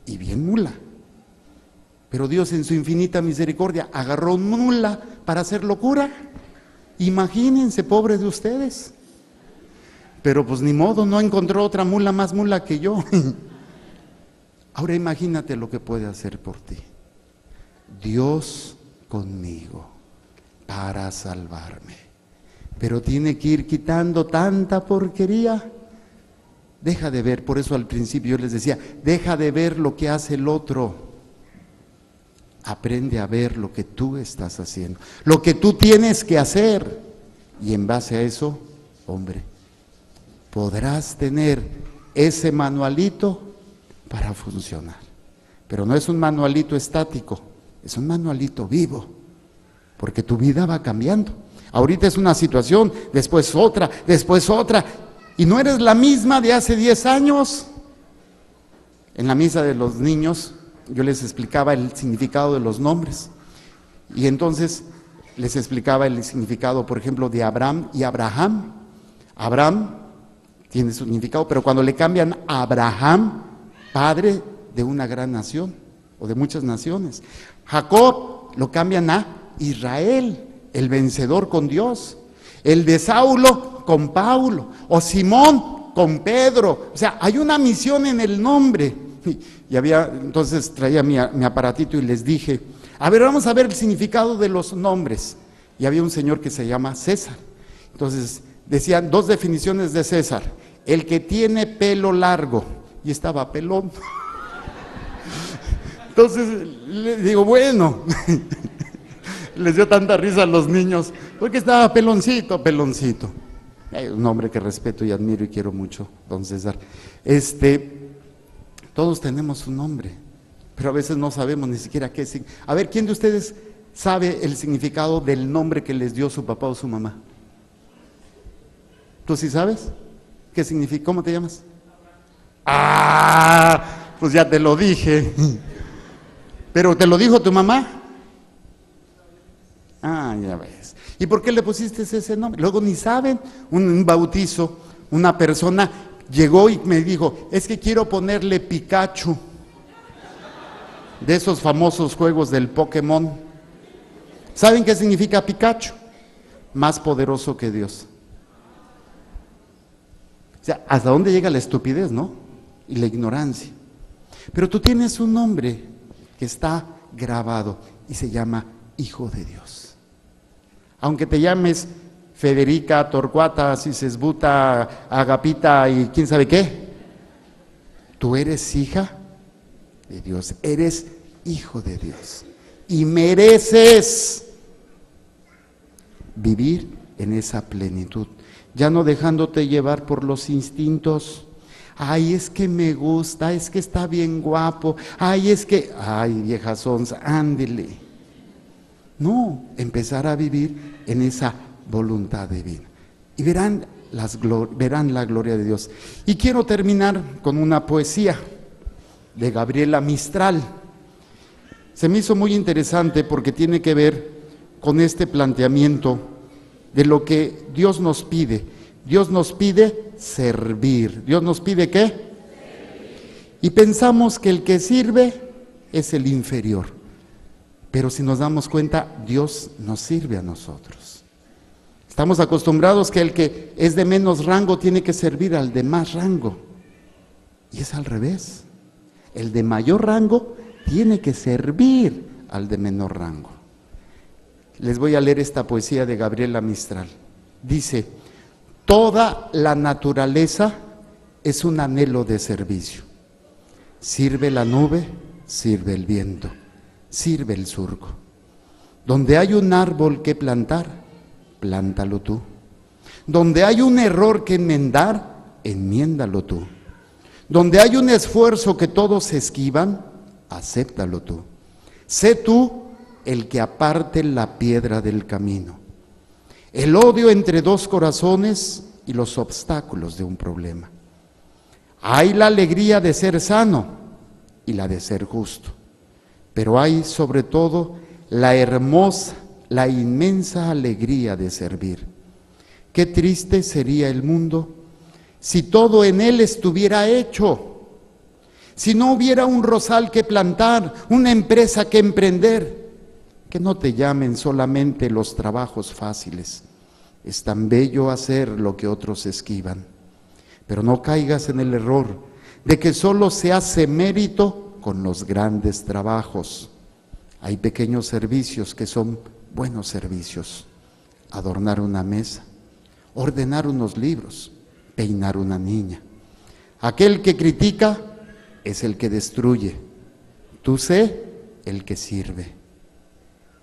y bien mula. Pero Dios en su infinita misericordia agarró mula para hacer locura. Imagínense, pobres de ustedes. Pero pues ni modo, no encontró otra mula más mula que yo. Ahora imagínate lo que puede hacer por ti. Dios conmigo para salvarme. Pero tiene que ir quitando tanta porquería. Deja de ver, por eso al principio yo les decía, deja de ver lo que hace el otro. Aprende a ver lo que tú estás haciendo, lo que tú tienes que hacer. Y en base a eso, hombre, podrás tener ese manualito para funcionar. Pero no es un manualito estático, es un manualito vivo, porque tu vida va cambiando. Ahorita es una situación, después otra, y no eres la misma de hace 10 años. En la misa de los niños yo les explicaba el significado de los nombres, y entonces les explicaba el significado, por ejemplo, de Abraham y Abraham. Abraham tiene su significado, pero cuando le cambian a Abraham, padre de una gran nación, o de muchas naciones. Jacob lo cambian a Israel, el vencedor con Dios. El de Saulo con Paulo, o Simón con Pedro. O sea, hay una misión en el nombre. Y entonces traía mi aparatito y les dije, a ver, vamos a ver el significado de los nombres. Y había un señor que se llama César. Entonces decían 2 definiciones de César: el que tiene pelo largo, y estaba pelón. Entonces le digo, bueno, les dio tanta risa a los niños, porque estaba peloncito. Un hombre que respeto y admiro y quiero mucho, don César. Todos tenemos un nombre, pero a veces no sabemos ni siquiera qué es. A ver, ¿quién de ustedes sabe el significado del nombre que les dio su papá o su mamá? ¿Tú sí sabes? ¿Qué significa? ¿Cómo te llamas? Pues ya te lo dije. ¿Pero te lo dijo tu mamá? Ya ves. ¿Y por qué le pusiste ese nombre? Luego ni saben. Un bautizo, una persona llegó y me dijo, es que quiero ponerle Pikachu, de esos famosos juegos del Pokémon. ¿Saben qué significa Pikachu? Más poderoso que Dios. O sea, ¿hasta dónde llega la estupidez, no? Y la ignorancia. Pero tú tienes un nombre que está grabado y se llama Hijo de Dios. Aunque te llames Federica, Torcuata, Cisesbuta, Agapita y quién sabe qué, tú eres hija de Dios, eres hijo de Dios y mereces vivir en esa plenitud, ya no dejándote llevar por los instintos. Ay, es que me gusta, es que está bien guapo, ay, vieja sonza, ándele. No, empezar a vivir en esa voluntad divina. Y verán la gloria de Dios. Y quiero terminar con una poesía de Gabriela Mistral. Se me hizo muy interesante porque tiene que ver con este planteamiento de lo que Dios nos pide. Dios nos pide servir. ¿Dios nos pide qué? Servir. Y pensamos que el que sirve es el inferior. Pero si nos damos cuenta, Dios nos sirve a nosotros. Estamos acostumbrados que el que es de menos rango tiene que servir al de más rango. Y es al revés. El de mayor rango tiene que servir al de menor rango. Les voy a leer esta poesía de Gabriela Mistral. Dice: toda la naturaleza es un anhelo de servicio. Sirve la nube, sirve el viento, sirve el surco. Donde hay un árbol que plantar, plántalo tú. Donde hay un error que enmendar, enmiéndalo tú. Donde hay un esfuerzo que todos esquivan, acéptalo tú. Sé tú el que aparte la piedra del camino, el odio entre dos corazones y los obstáculos de un problema. Hay la alegría de ser sano y la de ser justo, pero hay sobre todo la hermosa, la inmensa alegría de servir. Qué triste sería el mundo si todo en él estuviera hecho, si no hubiera un rosal que plantar, una empresa que emprender, que no te llamen solamente los trabajos fáciles. Es tan bello hacer lo que otros esquivan, pero no caigas en el error de que solo se hace mérito con los grandes trabajos. Hay pequeños servicios que son buenos servicios: adornar una mesa, ordenar unos libros, peinar una niña. Aquel que critica es el que destruye. Tú sé el que sirve.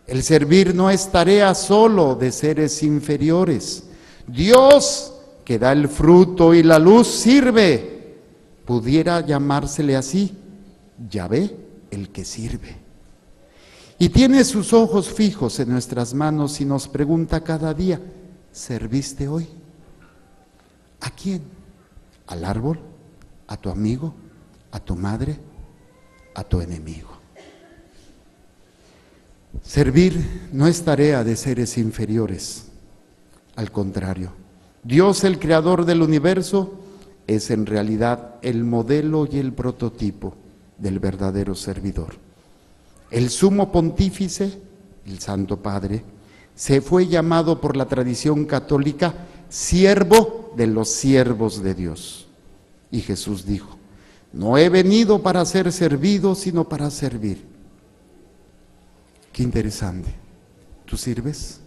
El servir no es tarea solo de seres inferiores. Dios, que da el fruto y la luz, sirve. Pudiera llamársele así: Yahvé, el que sirve. Y tiene sus ojos fijos en nuestras manos y nos pregunta cada día: ¿serviste hoy? ¿A quién? ¿Al árbol? ¿A tu amigo? ¿A tu madre? ¿A tu enemigo? Servir no es tarea de seres inferiores. Al contrario, Dios, el creador del universo, es en realidad el modelo y el prototipo del verdadero servidor. El sumo pontífice, el Santo Padre, se fue llamado por la tradición católica siervo de los siervos de Dios. Y Jesús dijo: no he venido para ser servido, sino para servir. Qué interesante. ¿Tú sirves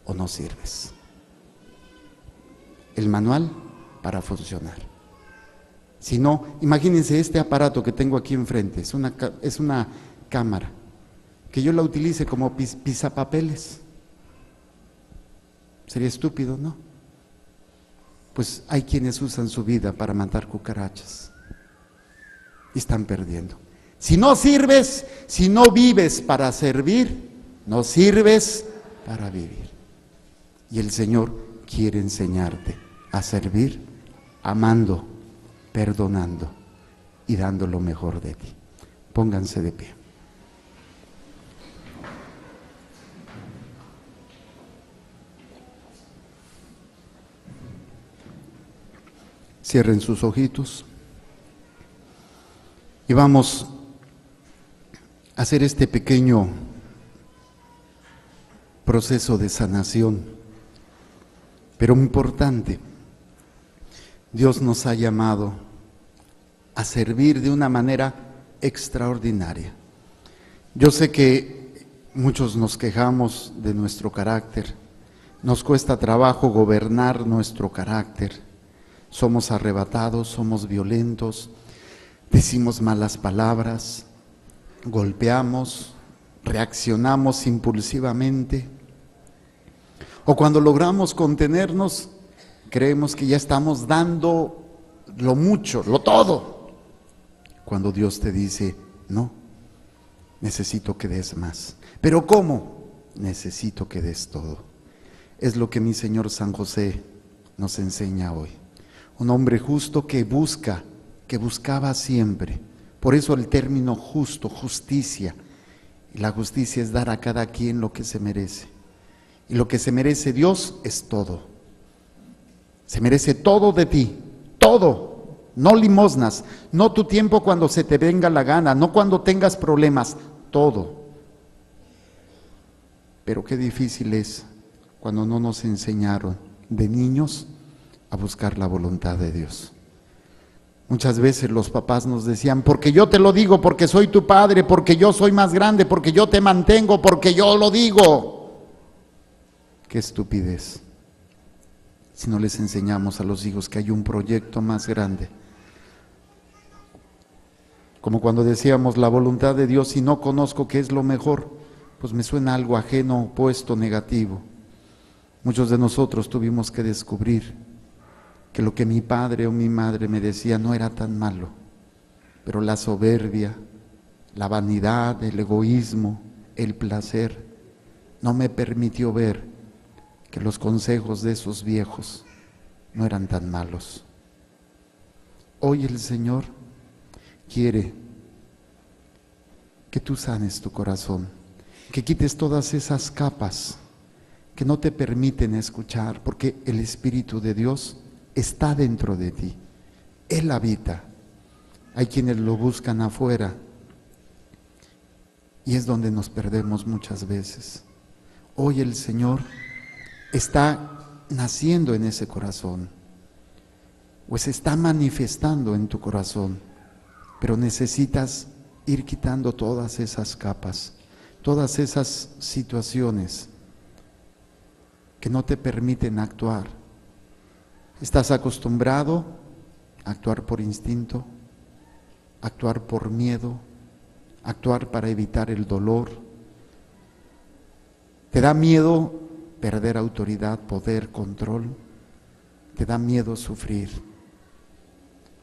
o no sirves? El manual para funcionar. Si no, imagínense este aparato que tengo aquí enfrente, es una cámara, que yo la utilice como pisapapeles. Sería estúpido, ¿no? Pues hay quienes usan su vida para matar cucarachas y están perdiendo. Si no sirves, si no vives para servir, no sirves para vivir. Y el Señor quiere enseñarte a servir amando, perdonando y dando lo mejor de ti. Pónganse de pie. Cierren sus ojitos y vamos a hacer este pequeño proceso de sanación, pero muy importante. Dios nos ha llamado a servir de una manera extraordinaria. Yo sé que muchos nos quejamos de nuestro carácter, nos cuesta trabajo gobernar nuestro carácter. Somos arrebatados, somos violentos, decimos malas palabras, golpeamos, reaccionamos impulsivamente. O cuando logramos contenernos, creemos que ya estamos dando lo mucho, lo todo. Cuando Dios te dice: no, necesito que des más. ¿Pero cómo? Necesito que des todo. Es lo que mi Señor San José nos enseña hoy. Un hombre justo que buscaba siempre. Por eso el término justo, justicia. Y la justicia es dar a cada quien lo que se merece. Y lo que se merece Dios es todo. Se merece todo de ti, todo. No limosnas, no tu tiempo cuando se te venga la gana, no cuando tengas problemas, todo. Pero qué difícil es cuando no nos enseñaron de niños a buscar la voluntad de Dios. Muchas veces los papás nos decían: porque yo te lo digo, porque soy tu padre, porque yo soy más grande, porque yo te mantengo, porque yo lo digo. Qué estupidez si no les enseñamos a los hijos que hay un proyecto más grande. Como cuando decíamos la voluntad de Dios, si no conozco qué es lo mejor, pues me suena algo ajeno, opuesto, negativo. Muchos de nosotros tuvimos que descubrir que lo que mi padre o mi madre me decía no era tan malo, pero la soberbia, la vanidad, el egoísmo, el placer, no me permitió ver que los consejos de esos viejos no eran tan malos. Hoy el Señor quiere que tú sanes tu corazón, que quites todas esas capas que no te permiten escuchar, porque el Espíritu de Dios está dentro de ti, Él habita. Hay quienes lo buscan afuera y es donde nos perdemos muchas veces. Hoy el Señor está naciendo en ese corazón, o se está manifestando en tu corazón, pero necesitas ir quitando todas esas capas, todas esas situaciones que no te permiten actuar. Estás acostumbrado a actuar por instinto, actuar por miedo, actuar para evitar el dolor. Te da miedo perder autoridad, poder, control. Te da miedo sufrir.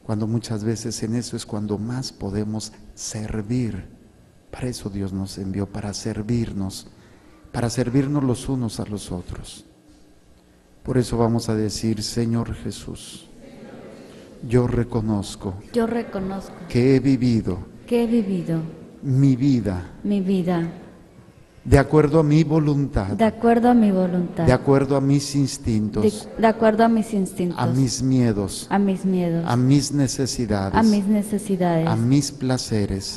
Cuando muchas veces en eso es cuando más podemos servir. Para eso Dios nos envió, para servirnos los unos a los otros. Por eso vamos a decir: Señor Jesús, yo reconozco que he vivido mi vida de acuerdo a mi voluntad, de acuerdo a mi voluntad, de acuerdo a mis instintos, de acuerdo a mis instintos, a mis miedos, a mis necesidades, a mis placeres.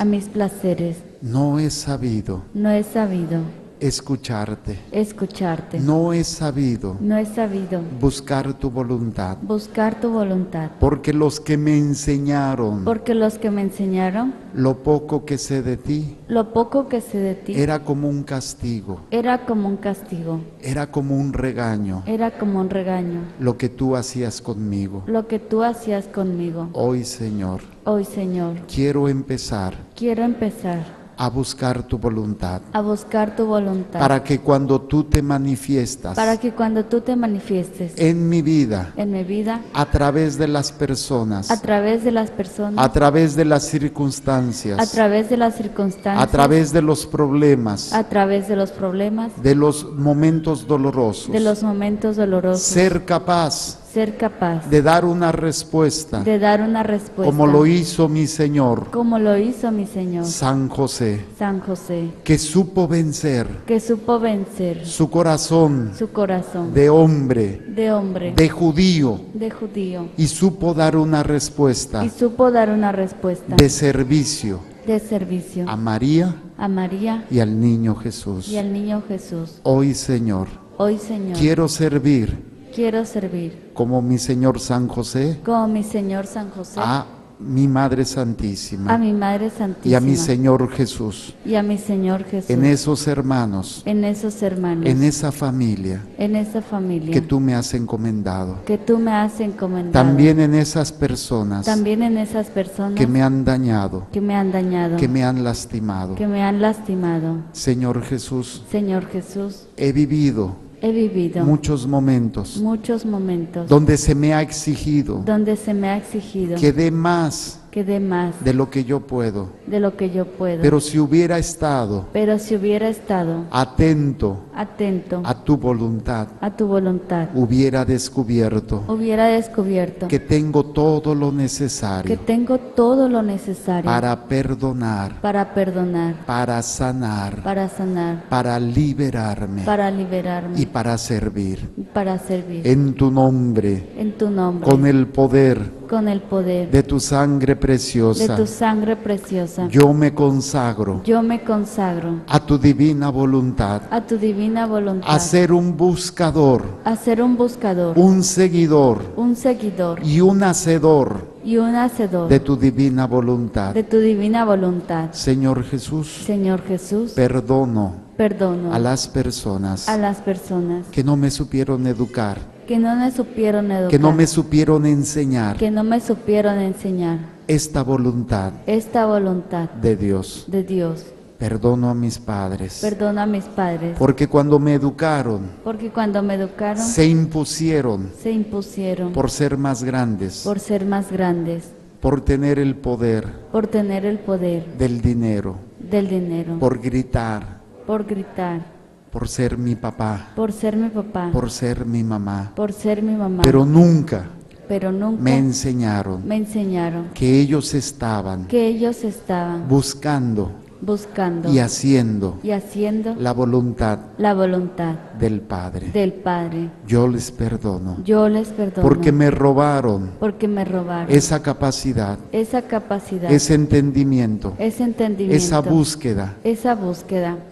No he sabido escucharte. No he sabido buscar tu voluntad. Porque los que me enseñaron lo poco que sé de ti era como un castigo, era como un regaño, lo que tú hacías conmigo. Hoy, Señor, quiero empezar a buscar tu voluntad, para que cuando tú te manifiestas, en mi vida, a través de las personas, a través de las circunstancias, a través de los problemas, de los momentos dolorosos, ser capaz de dar una respuesta, como lo hizo mi Señor, San José, que supo vencer su corazón de hombre, de judío, y supo dar una respuesta de servicio a María y al niño Jesús. Hoy, Señor, quiero servir como mi Señor San José, a mi Madre Santísima, y a mi Señor Jesús, en esos hermanos, en esa familia que tú me has encomendado, también en esas personas que me han dañado, que me han lastimado. Señor Jesús, he vivido muchos momentos donde se me ha exigido que dé más de lo que yo puedo. Pero si hubiera estado atento a tu voluntad, hubiera descubierto que tengo todo lo necesario para perdonar, para sanar, para liberarme y para servir. En tu nombre, con el poder de tu sangre preciosa, yo me consagro a tu divina voluntad, a ser un buscador, un seguidor y un hacedor de tu divina voluntad. Señor Jesús, perdono a las personas que no me supieron educar, que no me supieron enseñar esta voluntad de Dios. Perdono a mis padres, porque cuando me educaron, se impusieron por ser más grandes, por tener el poder del dinero, por gritar, por ser mi papá, por ser mi mamá, pero nunca me enseñaron que ellos estaban buscando y haciendo la voluntad del Padre. del Padre. Yo les perdono Yo les perdono porque me robaron porque me robaron esa capacidad, esa capacidad, ese entendimiento, ese entendimiento, esa búsqueda,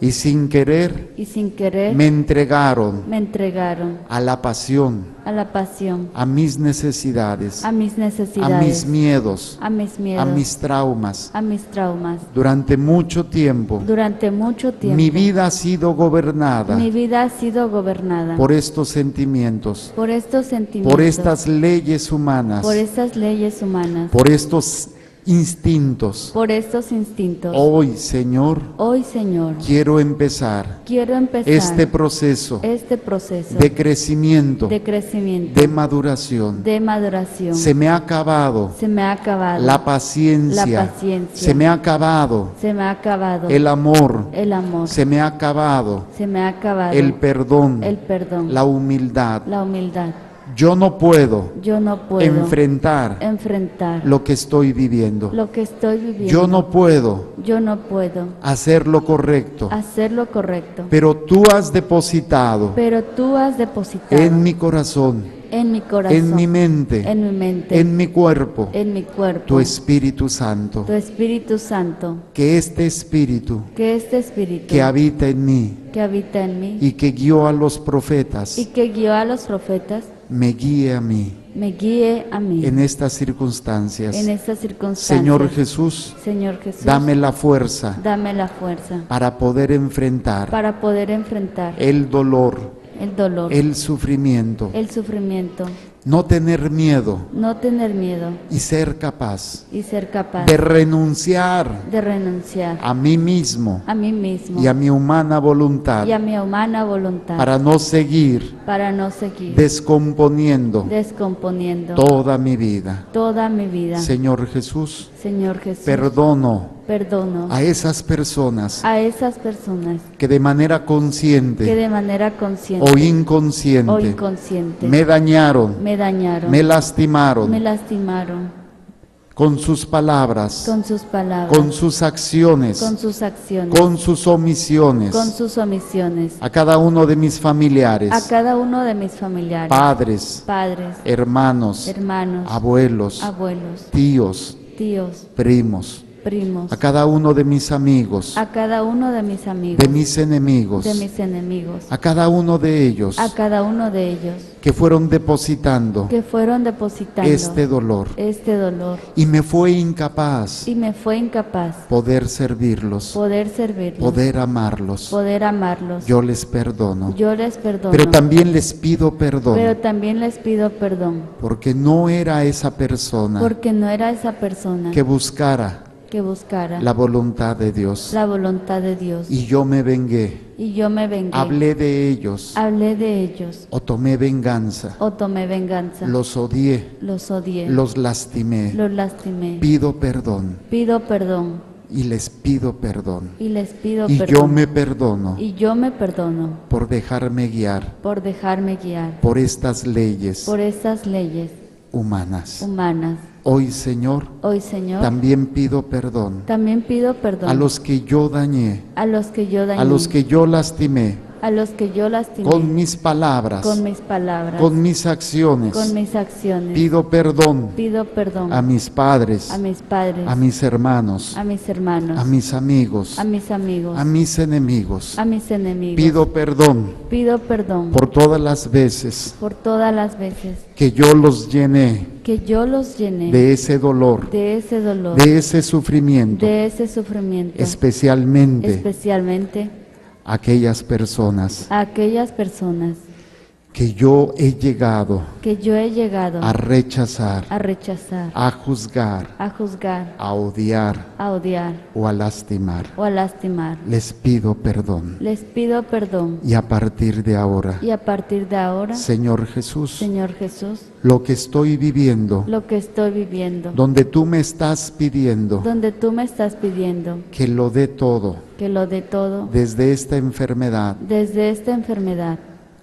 y sin querer y sin querer me entregaron me entregaron a la pasión, a la pasión, a mis necesidades, a mis a necesidades, mis miedos, a mis miedos, a mis traumas. a mis traumas. Durante mucho tiempo, Durante mucho tiempo, mi vida ha sido gobernada mi vida ha sido gobernada por estos sentimientos, por estos sentimientos, por estas leyes humanas, por estas leyes humanas, por estos instintos. por estos instintos. Hoy, Señor, Hoy, Señor, quiero empezar este proceso de crecimiento, de maduración. Se me ha acabado la paciencia, se me ha acabado el amor, se me ha acabado el perdón, la humildad. Yo no puedo enfrentar lo que estoy viviendo. Yo no puedo hacer lo correcto, pero tú has depositado en mi corazón, en mi mente, en mi cuerpo, tu Espíritu Santo. Que este Espíritu que habita en mí y que guió a los profetas me guíe a mí en estas circunstancias. Señor Jesús, dame la fuerza para poder enfrentar el dolor, el sufrimiento, no tener miedo y ser capaz de renunciar a mí mismo y a mi humana voluntad para no seguir descomponiendo toda mi vida. Señor Jesús, perdono a esas personas que de manera consciente o inconsciente me dañaron, me lastimaron con sus palabras, con sus acciones, con sus omisiones, a cada uno de mis familiares, padres, hermanos, abuelos, tíos, primos, a cada uno de mis amigos, de mis enemigos, a cada uno de ellos que fueron depositando este dolor y me fue incapaz poder servirlos, poder amarlos. Yo les perdono, pero también les pido perdón porque no era esa persona que buscara la voluntad de Dios. Y yo me vengué. Hablé de ellos. O tomé venganza. Los odié. Los lastimé. Pido perdón. Y les pido perdón. Y yo me perdono. Por dejarme guiar. Por estas leyes. Humanas. Hoy, Señor, también pido perdón a los que yo dañé, a los que yo lastimé, con mis palabras, con mis acciones. Pido perdón a mis padres, a mis hermanos, a mis amigos, a mis enemigos. Pido perdón por todas las veces que yo los llené de ese dolor, de ese sufrimiento, especialmente aquellas personas que yo he llegado a rechazar, a juzgar, a odiar o a lastimar. Les pido perdón. Y a partir de ahora, Señor Jesús, lo que estoy viviendo, donde tú me estás pidiendo que lo dé todo, desde esta enfermedad,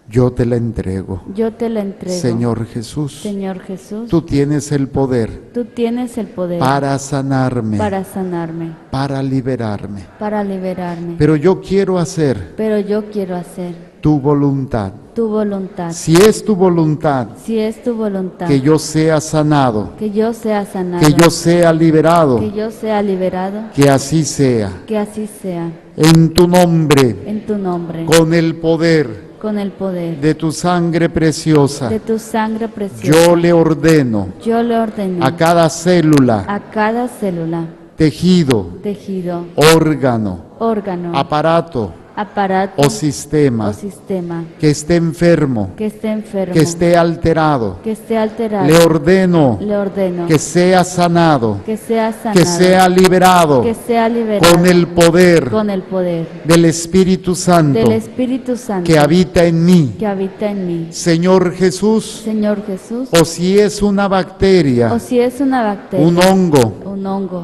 yo te la entrego. yo te la entrego. Señor Jesús, Señor Jesús, tú tienes el poder tú tienes el poder para sanarme, para sanarme, para liberarme. para liberarme. Pero yo quiero hacer Pero yo quiero hacer tu voluntad. tu voluntad. Si es tu voluntad Si es tu voluntad, que yo sea sanado, que yo sea sanado, que yo sea liberado, que yo sea liberado, que así sea. que así sea. En tu nombre, En tu nombre, con el poder con el poder de tu sangre preciosa, de tu sangre preciosa, yo le ordeno yo le ordeno a cada célula, a cada célula, tejido, tejido, órgano, órgano, aparato aparato o sistema o sistema que esté enfermo, que esté enfermo, que esté alterado, que esté alterado, le ordeno le ordeno que sea sanado, que sea sanado, que sea liberado que sea liberado con el poder con el poder del Espíritu Santo del Espíritu Santo que habita en mí. que habita en mí. Señor Jesús, Señor Jesús, o si es una bacteria, o si es una bacteria, un hongo,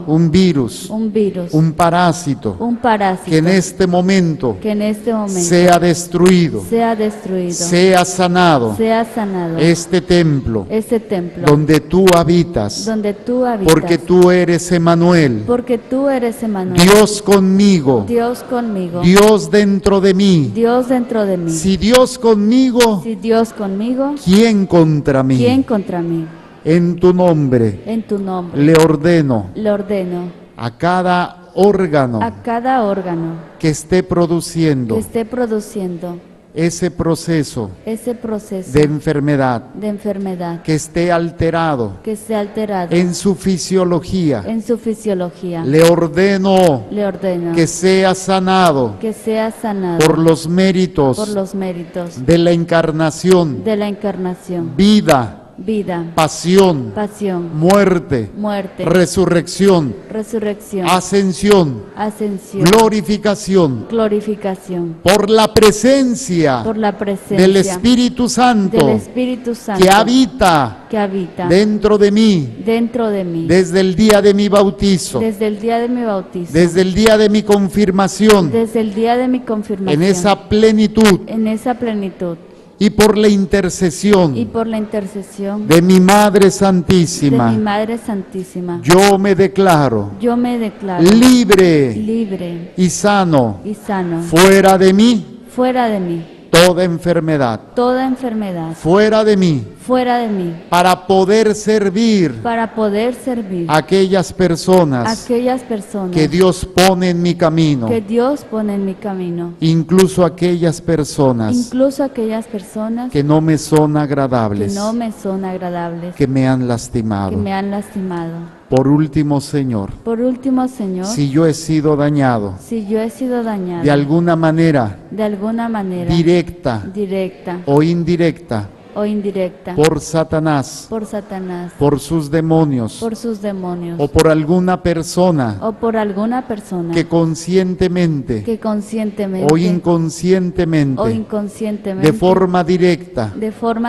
un virus, un virus, un parásito, un parásito, que en este momento que en este momento sea destruido, sea destruido, sea sanado sea sanado este templo este templo donde tú habitas, donde tú habitas, porque tú eres Emmanuel, porque tú eres Emmanuel, Dios conmigo, Dios conmigo, Dios dentro de mí. Dios dentro de mí. Si Dios conmigo, Si Dios conmigo, ¿quién contra mí? ¿quién contra mí? En tu nombre En tu nombre le ordeno le ordeno a cada órgano a cada órgano que esté produciendo que esté produciendo ese proceso ese proceso de enfermedad, de enfermedad, que esté alterado que esté alterado en su fisiología, en su fisiología. le ordeno Le ordeno que sea sanado que sea sanado por los méritos por los méritos de la encarnación, de la encarnación, vida, vida, pasión, pasión, muerte, muerte, resurrección, resurrección, ascensión, ascensión, glorificación, glorificación, por la presencia por la presencia del Espíritu Santo del Espíritu Santo que habita que habita dentro de mí dentro de mí desde el día de mi bautizo, desde el día de mi bautismo, desde el día de mi confirmación, desde el día de mi confirmación, en esa plenitud, en esa plenitud, y por la y intercesión por la intercesión de mi Madre de Santísima, mi Madre Santísima, yo me declaro yo me declaro libre libre y sano, y sano, fuera de mí fuera de mí toda enfermedad, toda enfermedad, fuera de mí, fuera de mí, para poder servir para poder servir a aquellas personas aquellas personas que Dios pone en mi camino, que Dios pone en mi camino, incluso aquellas personas incluso aquellas personas que no me son que agradables, no me son agradables, que me han que lastimado. me han lastimado. Por último, Señor, Por último, Señor, si yo he sido dañado si yo he sido dañado de alguna manera, de alguna manera directa directa o indirecta, o indirecta por Satanás, por Satanás, por sus demonios por sus demonios o por alguna persona o por alguna persona que conscientemente que conscientemente o inconscientemente, inconscientemente, de forma directa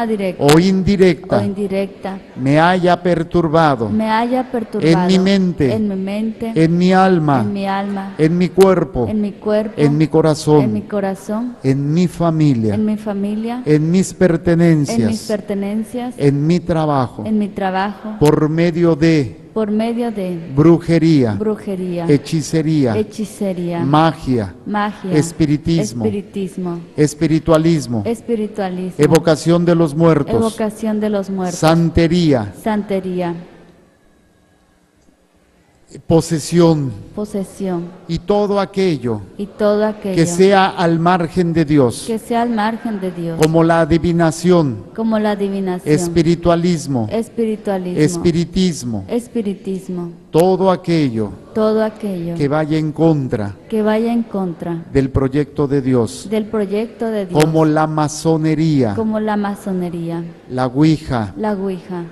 directa o o indirecta, indirecta, me haya perturbado me haya perturbado en mi mente, en mi mente, en mi alma, en mi alma, en mi cuerpo, en mi cuerpo, en mi en mi corazón, corazón, en mi familia, en mi familia, en mis en mis pertenencias, pertenencias, en mi trabajo, en mi trabajo, por medio de por medio de brujería, brujería, hechicería, hechicería, magia, magia, espiritismo, espiritismo, espiritualismo, espiritualismo, evocación de los muertos, evocación de los muertos, santería, santería, posesión posesión y todo aquello y todo aquello que sea al margen de Dios, que sea al margen de Dios, como la adivinación, como la adivinación, espiritualismo, espiritualismo, espiritismo, espiritismo, todo aquello todo aquello que vaya en contra que vaya en contra del proyecto de Dios, del proyecto de Dios, como la masonería, como la masonería, la ouija, la ouija,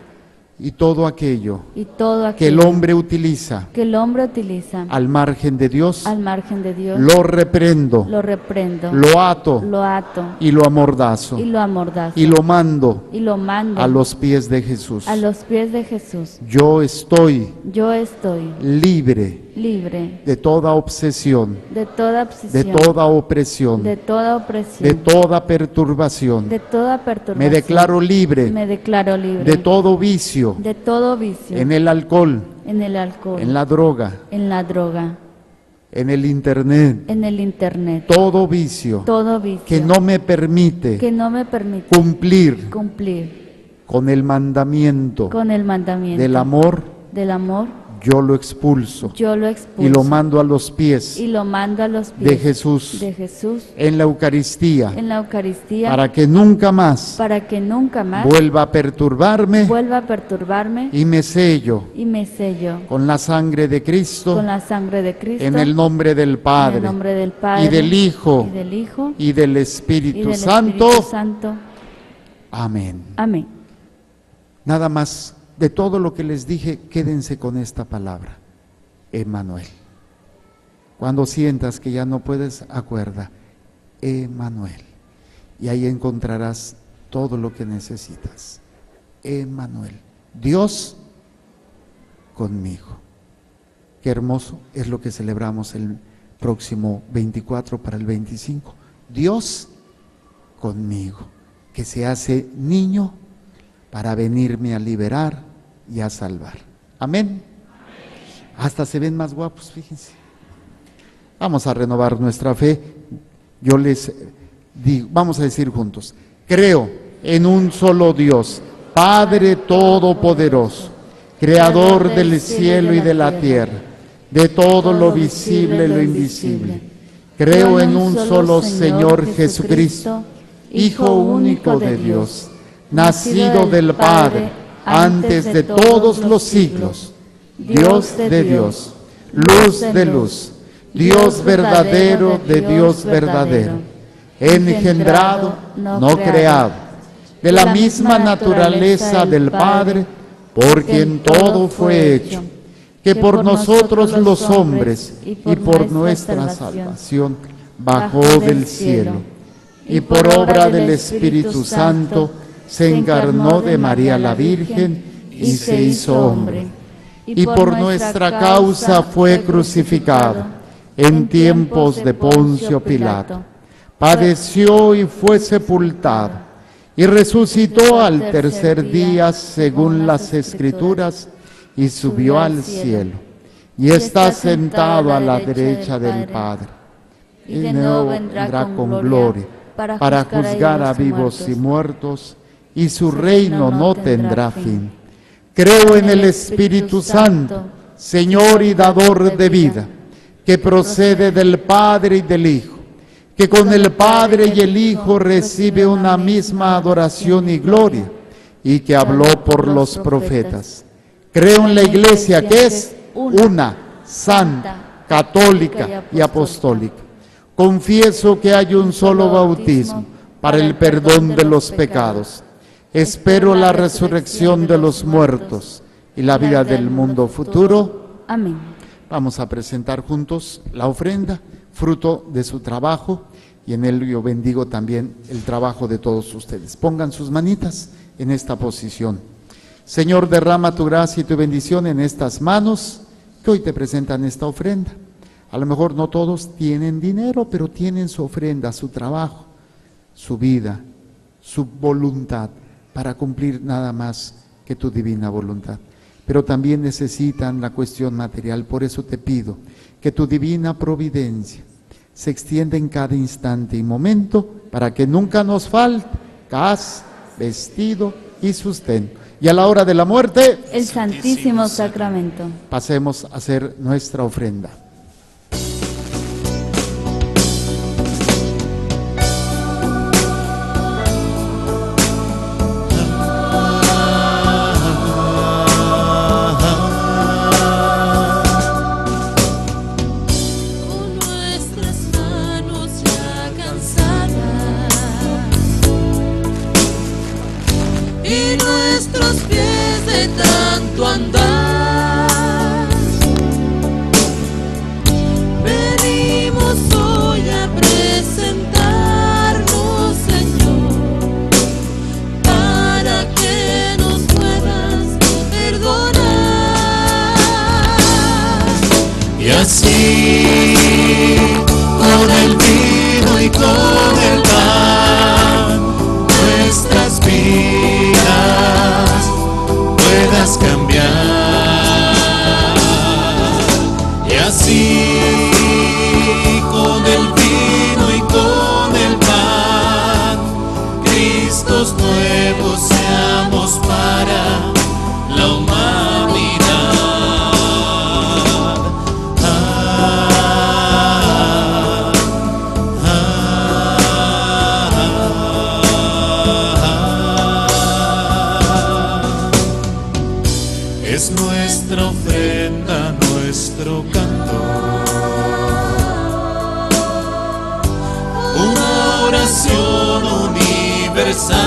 y todo aquello y todo que el aquello hombre utiliza que el hombre utiliza al margen de Dios, al margen de Dios, lo reprendo, lo reprendo, lo ato lo ato y lo amordazo y lo amordazo y lo mando y lo mando a los pies de Jesús. a los pies de Jesús. Yo estoy Yo estoy libre libre de toda obsesión, de toda de obsesión, toda opresión, de toda de opresión, toda perturbación. de toda perturbación. Me declaro libre Me declaro libre de todo vicio, de todo vicio, en el alcohol, en el alcohol, en la droga, en la droga, en el internet, en el internet, todo vicio todo vicio que no me permite que no me permite cumplir cumplir con el mandamiento con el mandamiento del amor, yo lo expulso yo lo expulso y lo mando a los pies y lo mando a los pies de Jesús de Jesús en la Eucaristía, en la Eucaristía para que nunca más para que nunca más vuelva a perturbarme vuelva a perturbarme y me sello y me sello con la sangre de Cristo, con la sangre de Cristo, en el nombre del Padre, en el nombre del Padre y del Hijo, y del Hijo y del y Espíritu del Santo. Espíritu Santo. Amén. Amén. Nada más, de todo lo que les dije, quédense con esta palabra, Emmanuel. Cuando sientas que ya no puedes, acuerda, Emmanuel. Y ahí encontrarás todo lo que necesitas. Emmanuel, Dios conmigo. Qué hermoso es lo que celebramos el próximo 24 para el 25. Dios conmigo, que se hace niño para venirme a liberar y a salvar. Amén. Hasta se ven más guapos, fíjense. Vamos a renovar nuestra fe. Yo les digo, vamos a decir juntos, creo en un solo Dios, Padre Todopoderoso, Creador del cielo y de la tierra, de todo lo visible y lo invisible. Creo en un solo Señor Jesucristo, Hijo único de Dios, nacido del Padre antes de todos los siglos, Dios de Dios, luz de luz, Dios verdadero de Dios verdadero, engendrado, no creado, de la misma naturaleza del Padre, por quien todo fue hecho, que por nosotros los hombres y por nuestra salvación bajó del cielo, y por obra del Espíritu Santo se encarnó de María la Virgen y se hizo hombre, y por nuestra causa fue crucificado en tiempos de Poncio Pilato, padeció y fue sepultado, y resucitó al tercer día según las Escrituras, y subió al cielo, y está sentado a la derecha del Padre, y de nuevo vendrá con gloria para juzgar a vivos y muertos, y su reino no tendrá fin. Creo en el Espíritu Santo, Señor y dador de vida, que procede del Padre y del Hijo, que con el Padre y el Hijo recibe una misma adoración y gloria, y que habló por los profetas. Creo en la Iglesia, que es una, santa, católica y apostólica. Confieso que hay un solo bautismo para el perdón de los pecados. Espero la resurrección de los muertos y la vida del mundo futuro. Amén. Vamos a presentar juntos la ofrenda, fruto de su trabajo, y en él yo bendigo también el trabajo de todos ustedes. Pongan sus manitas en esta posición. Señor, derrama tu gracia y tu bendición en estas manos que hoy te presentan esta ofrenda. A lo mejor no todos tienen dinero, pero tienen su ofrenda, su trabajo, su vida, su voluntad, para cumplir nada más que tu divina voluntad. Pero también necesitan la cuestión material. Por eso te pido que tu divina providencia se extienda en cada instante y momento, para que nunca nos falte casa, vestido y sustento. Y a la hora de la muerte, el Santísimo Sacramento. Pasemos a hacer nuestra ofrenda. Y nuestros pies de así con el vino y con el pan nuestras vidas puedas cambiar. Y así con el vino y con el pan Cristos nuevos seamos para la humanidad. Es nuestra ofrenda, nuestro canto, una oración universal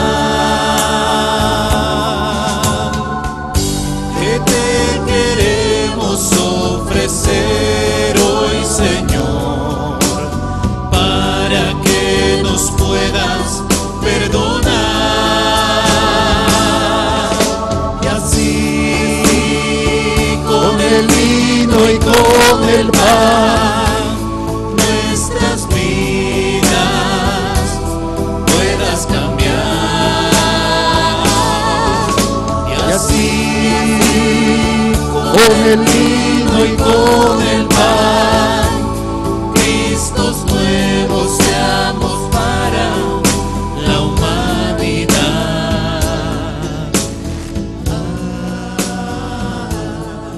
que te queremos ofrecer hoy, Señor, para que nos puedas perdonar. Y así con el vino y con el pan nuestras vidas puedas cambiar. Y así con el vino y con el pan Cristos nuevos seamos para la humanidad.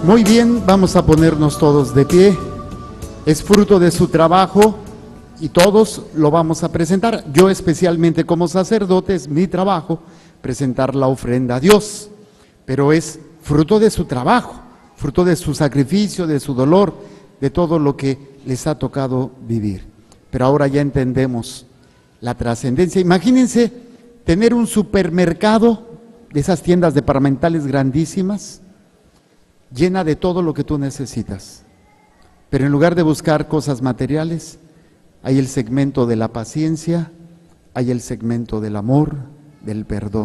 Muy bien, vamos a ponernos todos de pie. Es fruto de su trabajo y todos lo vamos a presentar. Yo especialmente como sacerdote es mi trabajo presentar la ofrenda a Dios, pero es fruto de su trabajo, fruto de su sacrificio, de su dolor, de todo lo que les ha tocado vivir. Pero ahora ya entendemos la trascendencia. Imagínense tener un supermercado de esas tiendas departamentales grandísimas, llena de todo lo que tú necesitas. Pero en lugar de buscar cosas materiales, hay el segmento de la paciencia, hay el segmento del amor, del perdón.